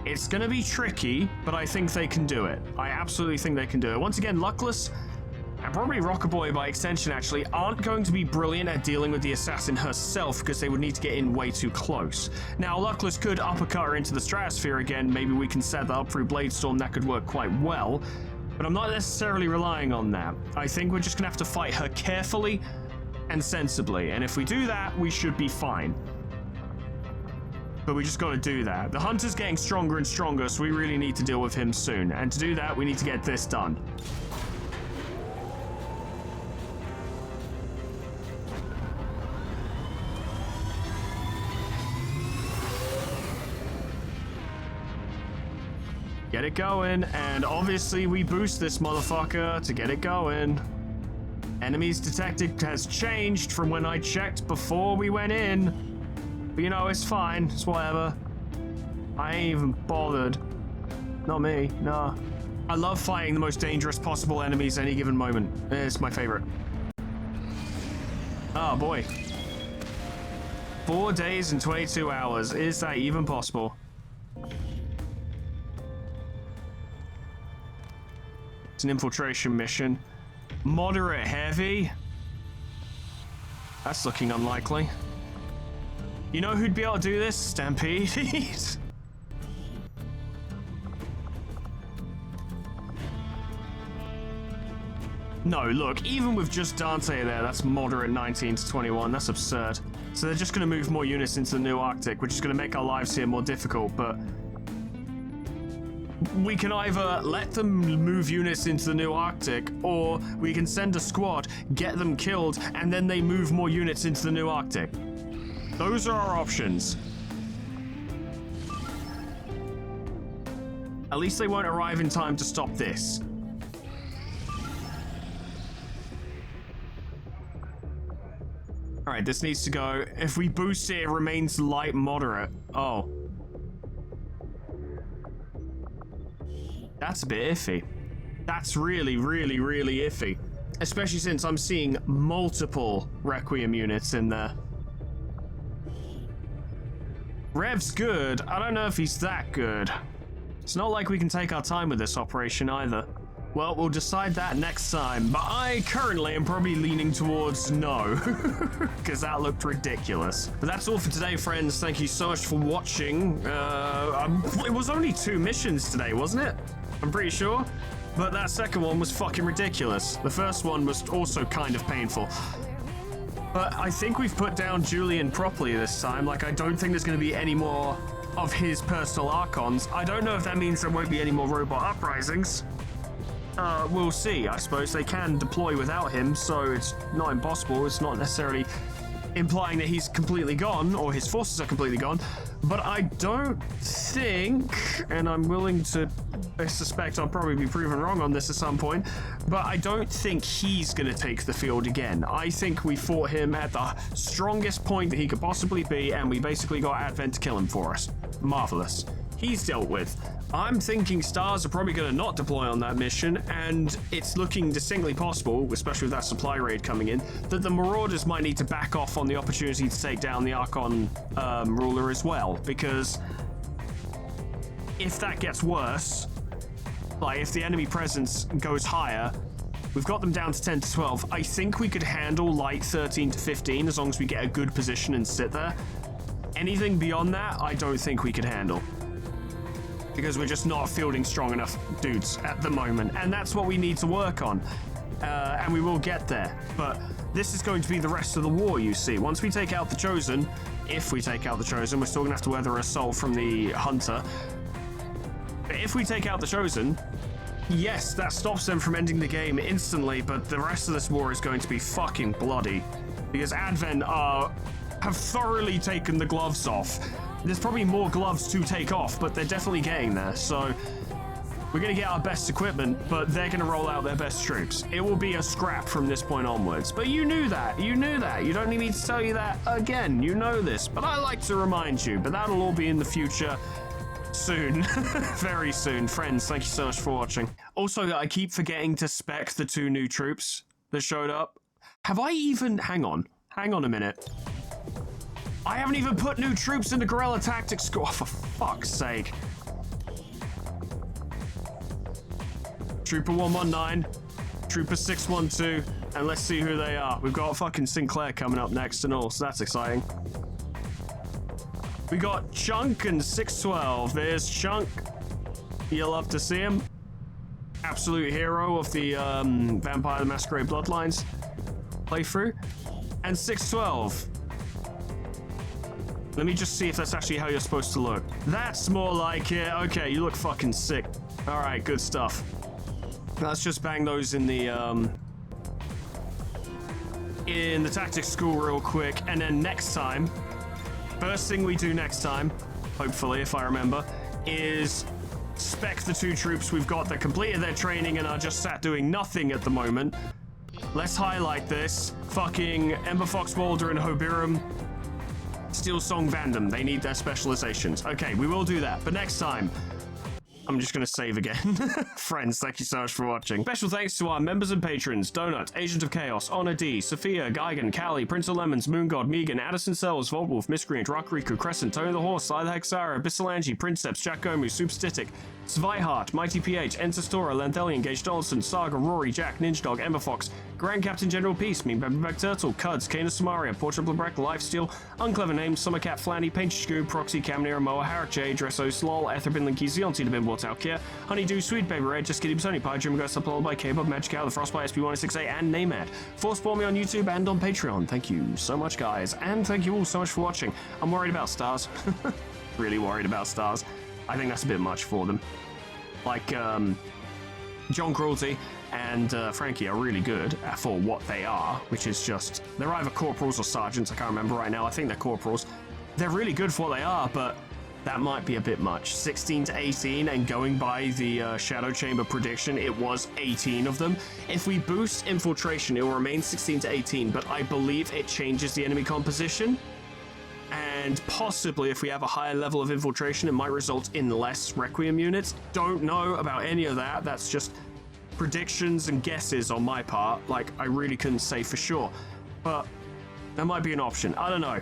it's gonna be tricky, but I think they can do it. I absolutely think they can do it. Once again, Luckless, and probably Rockaboy by extension actually, aren't going to be brilliant at dealing with the Assassin herself because they would need to get in way too close. Now, Luckless could uppercut her into the stratosphere again. Maybe we can set that up through Bladestorm. That could work quite well, but I'm not necessarily relying on that. I think we're just gonna have to fight her carefully and sensibly, and if we do that, we should be fine. But we just gotta do that. The Hunter's getting stronger and stronger, so we really need to deal with him soon, and to do that, we need to get this done. Get it going, and obviously we boost this motherfucker to get it going. Enemies detected has changed from when I checked before we went in. But you know, it's fine, it's whatever. I ain't even bothered. Not me, nah. I love fighting the most dangerous possible enemies any given moment. It's my favorite. Oh boy. 4 days and 22 hours, is that even possible? It's an infiltration mission. Moderate heavy? That's looking unlikely. You know who'd be able to do this? Stampede. No, look, even with just Dante there, that's moderate 19 to 21. That's absurd. So they're just going to move more units into the new Arctic, which is going to make our lives here more difficult, but we can either let them move units into the new Arctic, or we can send a squad, get them killed, and then they move more units into the new Arctic. Those are our options. At least they won't arrive in time to stop this. Alright, this needs to go. If we boost it, it remains light moderate. Oh. That's a bit iffy. That's really, really, really iffy. Especially since I'm seeing multiple Requiem units in there. Rev's good. I don't know if he's that good. It's not like we can take our time with this operation either. Well, we'll decide that next time, but I currently am probably leaning towards no, because that looked ridiculous. But that's all for today, friends. Thank you so much for watching. It was only 2 missions today, wasn't it? I'm pretty sure. But that second one was fucking ridiculous. The first one was also kind of painful. But I think we've put down Julian properly this time. Like, I don't think there's going to be any more of his personal Archons. I don't know if that means there won't be any more robot uprisings. We'll see. I suppose they can deploy without him, so it's not impossible. It's not necessarily implying that he's completely gone, or his forces are completely gone. But I don't think, and I'm willing to, I suspect I'll probably be proven wrong on this at some point, but I don't think he's going to take the field again. I think we fought him at the strongest point that he could possibly be, and we basically got Advent to kill him for us. Marvelous. He's dealt with. I'm thinking Stars are probably going to not deploy on that mission, and it's looking distinctly possible, especially with that supply raid coming in, that the Marauders might need to back off on the opportunity to take down the Archon ruler as well, because if that gets worse, like if the enemy presence goes higher, we've got them down to 10 to 12. I think we could handle light 13 to 15 as long as we get a good position and sit there. Anything beyond that, I don't think we could handle, because we're just not fielding strong enough dudes at the moment, and that's what we need to work on. and we will get there. But this is going to be the rest of the war, you see. Once we take out the Chosen, if we take out the Chosen, we're still going to have to weather assault from the Hunter. But if we take out the Chosen, yes, that stops them from ending the game instantly, but the rest of this war is going to be fucking bloody. Because Advent have thoroughly taken the gloves off. There's probably more gloves to take off, but they're definitely getting there. So we're going to get our best equipment, but they're going to roll out their best troops. It will be a scrap from this point onwards. But you knew that. You knew that. You don't need me to tell you that again. You know this. But I like to remind you. But that'll all be in the future. Soon. Very soon. Friends, thank you so much for watching. Also, I keep forgetting to spec the 2 new troops that showed up. Have I even... Hang on a minute. I haven't even put new troops in the Guerrilla Tactics School. Oh, for fuck's sake. Trooper 119, Trooper 612, and let's see who they are. We've got fucking Sinclair coming up next and all, so that's exciting. We got Chunk and 612. There's Chunk. You'll love to see him. Absolute hero of the Vampire the Masquerade Bloodlines playthrough. And 612. Let me just see if that's actually how you're supposed to look. That's more like it. Okay, you look fucking sick. All right, good stuff. Let's just bang those in the tactics school real quick, and then next time, first thing we do next time, hopefully if I remember, is spec the 2 troops we've got that completed their training and are just sat doing nothing at the moment. Let's highlight this. Fucking Ember Fox Walder and Hobirum, Steel Song Vandam. They need their specializations. Okay, we will do that, but next time. I'm just going to save again. Friends, thank you so much for watching. Special thanks to our members and patrons: Donut, Agent of Chaos, Honor D, Sophia, Geigen, Callie, Prince of Lemons, Moon God, Megan, Addison Sells, Voltwolf, Miscreant, Rockriku, Crescent, Tony the Horse, Sly the Hexara, Bissalangi, Princeps, Jack Gomu, Superstitic, Zweiheart, Mighty PH, Enter Stora, Lanthelian, Gage Donaldson, Saga, Rory, Jack, Ninja Dog, Ember Fox, Grand Captain General Peace, Mean Back Turtle, Cuds, Kana Samaria, Portrait Lebrecht, Lifesteal, Unclever Names, Summercat, Flanny, Painted Scoo, Proxy, Camnera, Moa, Harak J, Dresso, Slol, Etherbin, Linky, Zionti, The Bimbo, Talkia, Honeydew, Sweet Baby Red, Just Kidding, Sony Pie, Jim Ghost, Uploaded by K-Bob, Magic Cow, The Frostbite, SP168, and Namad. Force me on YouTube and on Patreon. Thank you so much, guys, and thank you all so much for watching. I'm worried about stars. Really worried about stars. I think that's a bit much for them. Like, John Cruelty and Frankie are really good for what they are, which is just, they're either corporals or sergeants, I can't remember right now. I think they're corporals. They're really good for what they are, but that might be a bit much. 16 to 18, and going by the Shadow Chamber prediction, it was 18 of them. If we boost infiltration, it will remain 16 to 18, but I believe it changes the enemy composition. And possibly, if we have a higher level of infiltration, it might result in less Requiem units. Don't know about any of that. That's just predictions and guesses on my part. Like, I really couldn't say for sure. But that might be an option. I don't know.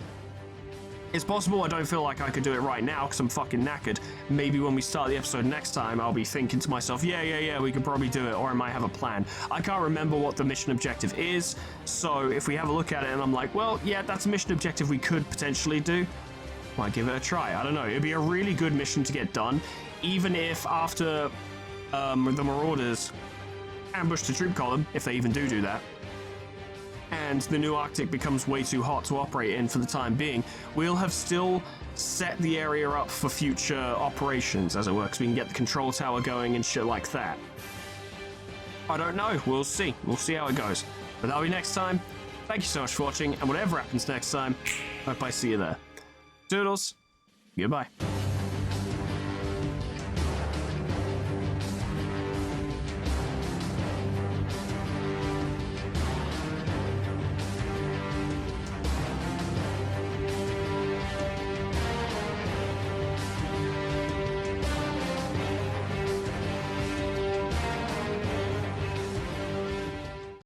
It's possible. I don't feel like I could do it right now because I'm fucking knackered. Maybe when we start the episode next time, I'll be thinking to myself, yeah, we could probably do it, or I might have a plan. I can't remember what the mission objective is, so if we have a look at it and I'm like, well, yeah, that's a mission objective we could potentially do, might give it a try. I don't know. It'd be a really good mission to get done, even if after the Marauders ambush the troop column, if they even do that, and the new Arctic becomes way too hot to operate in for the time being, we'll have still set the area up for future operations, as it were, because we can get the control tower going and shit like that. I don't know. We'll see. We'll see how it goes. But that'll be next time. Thank you so much for watching, and whatever happens next time, hope I see you there. Doodles. Goodbye.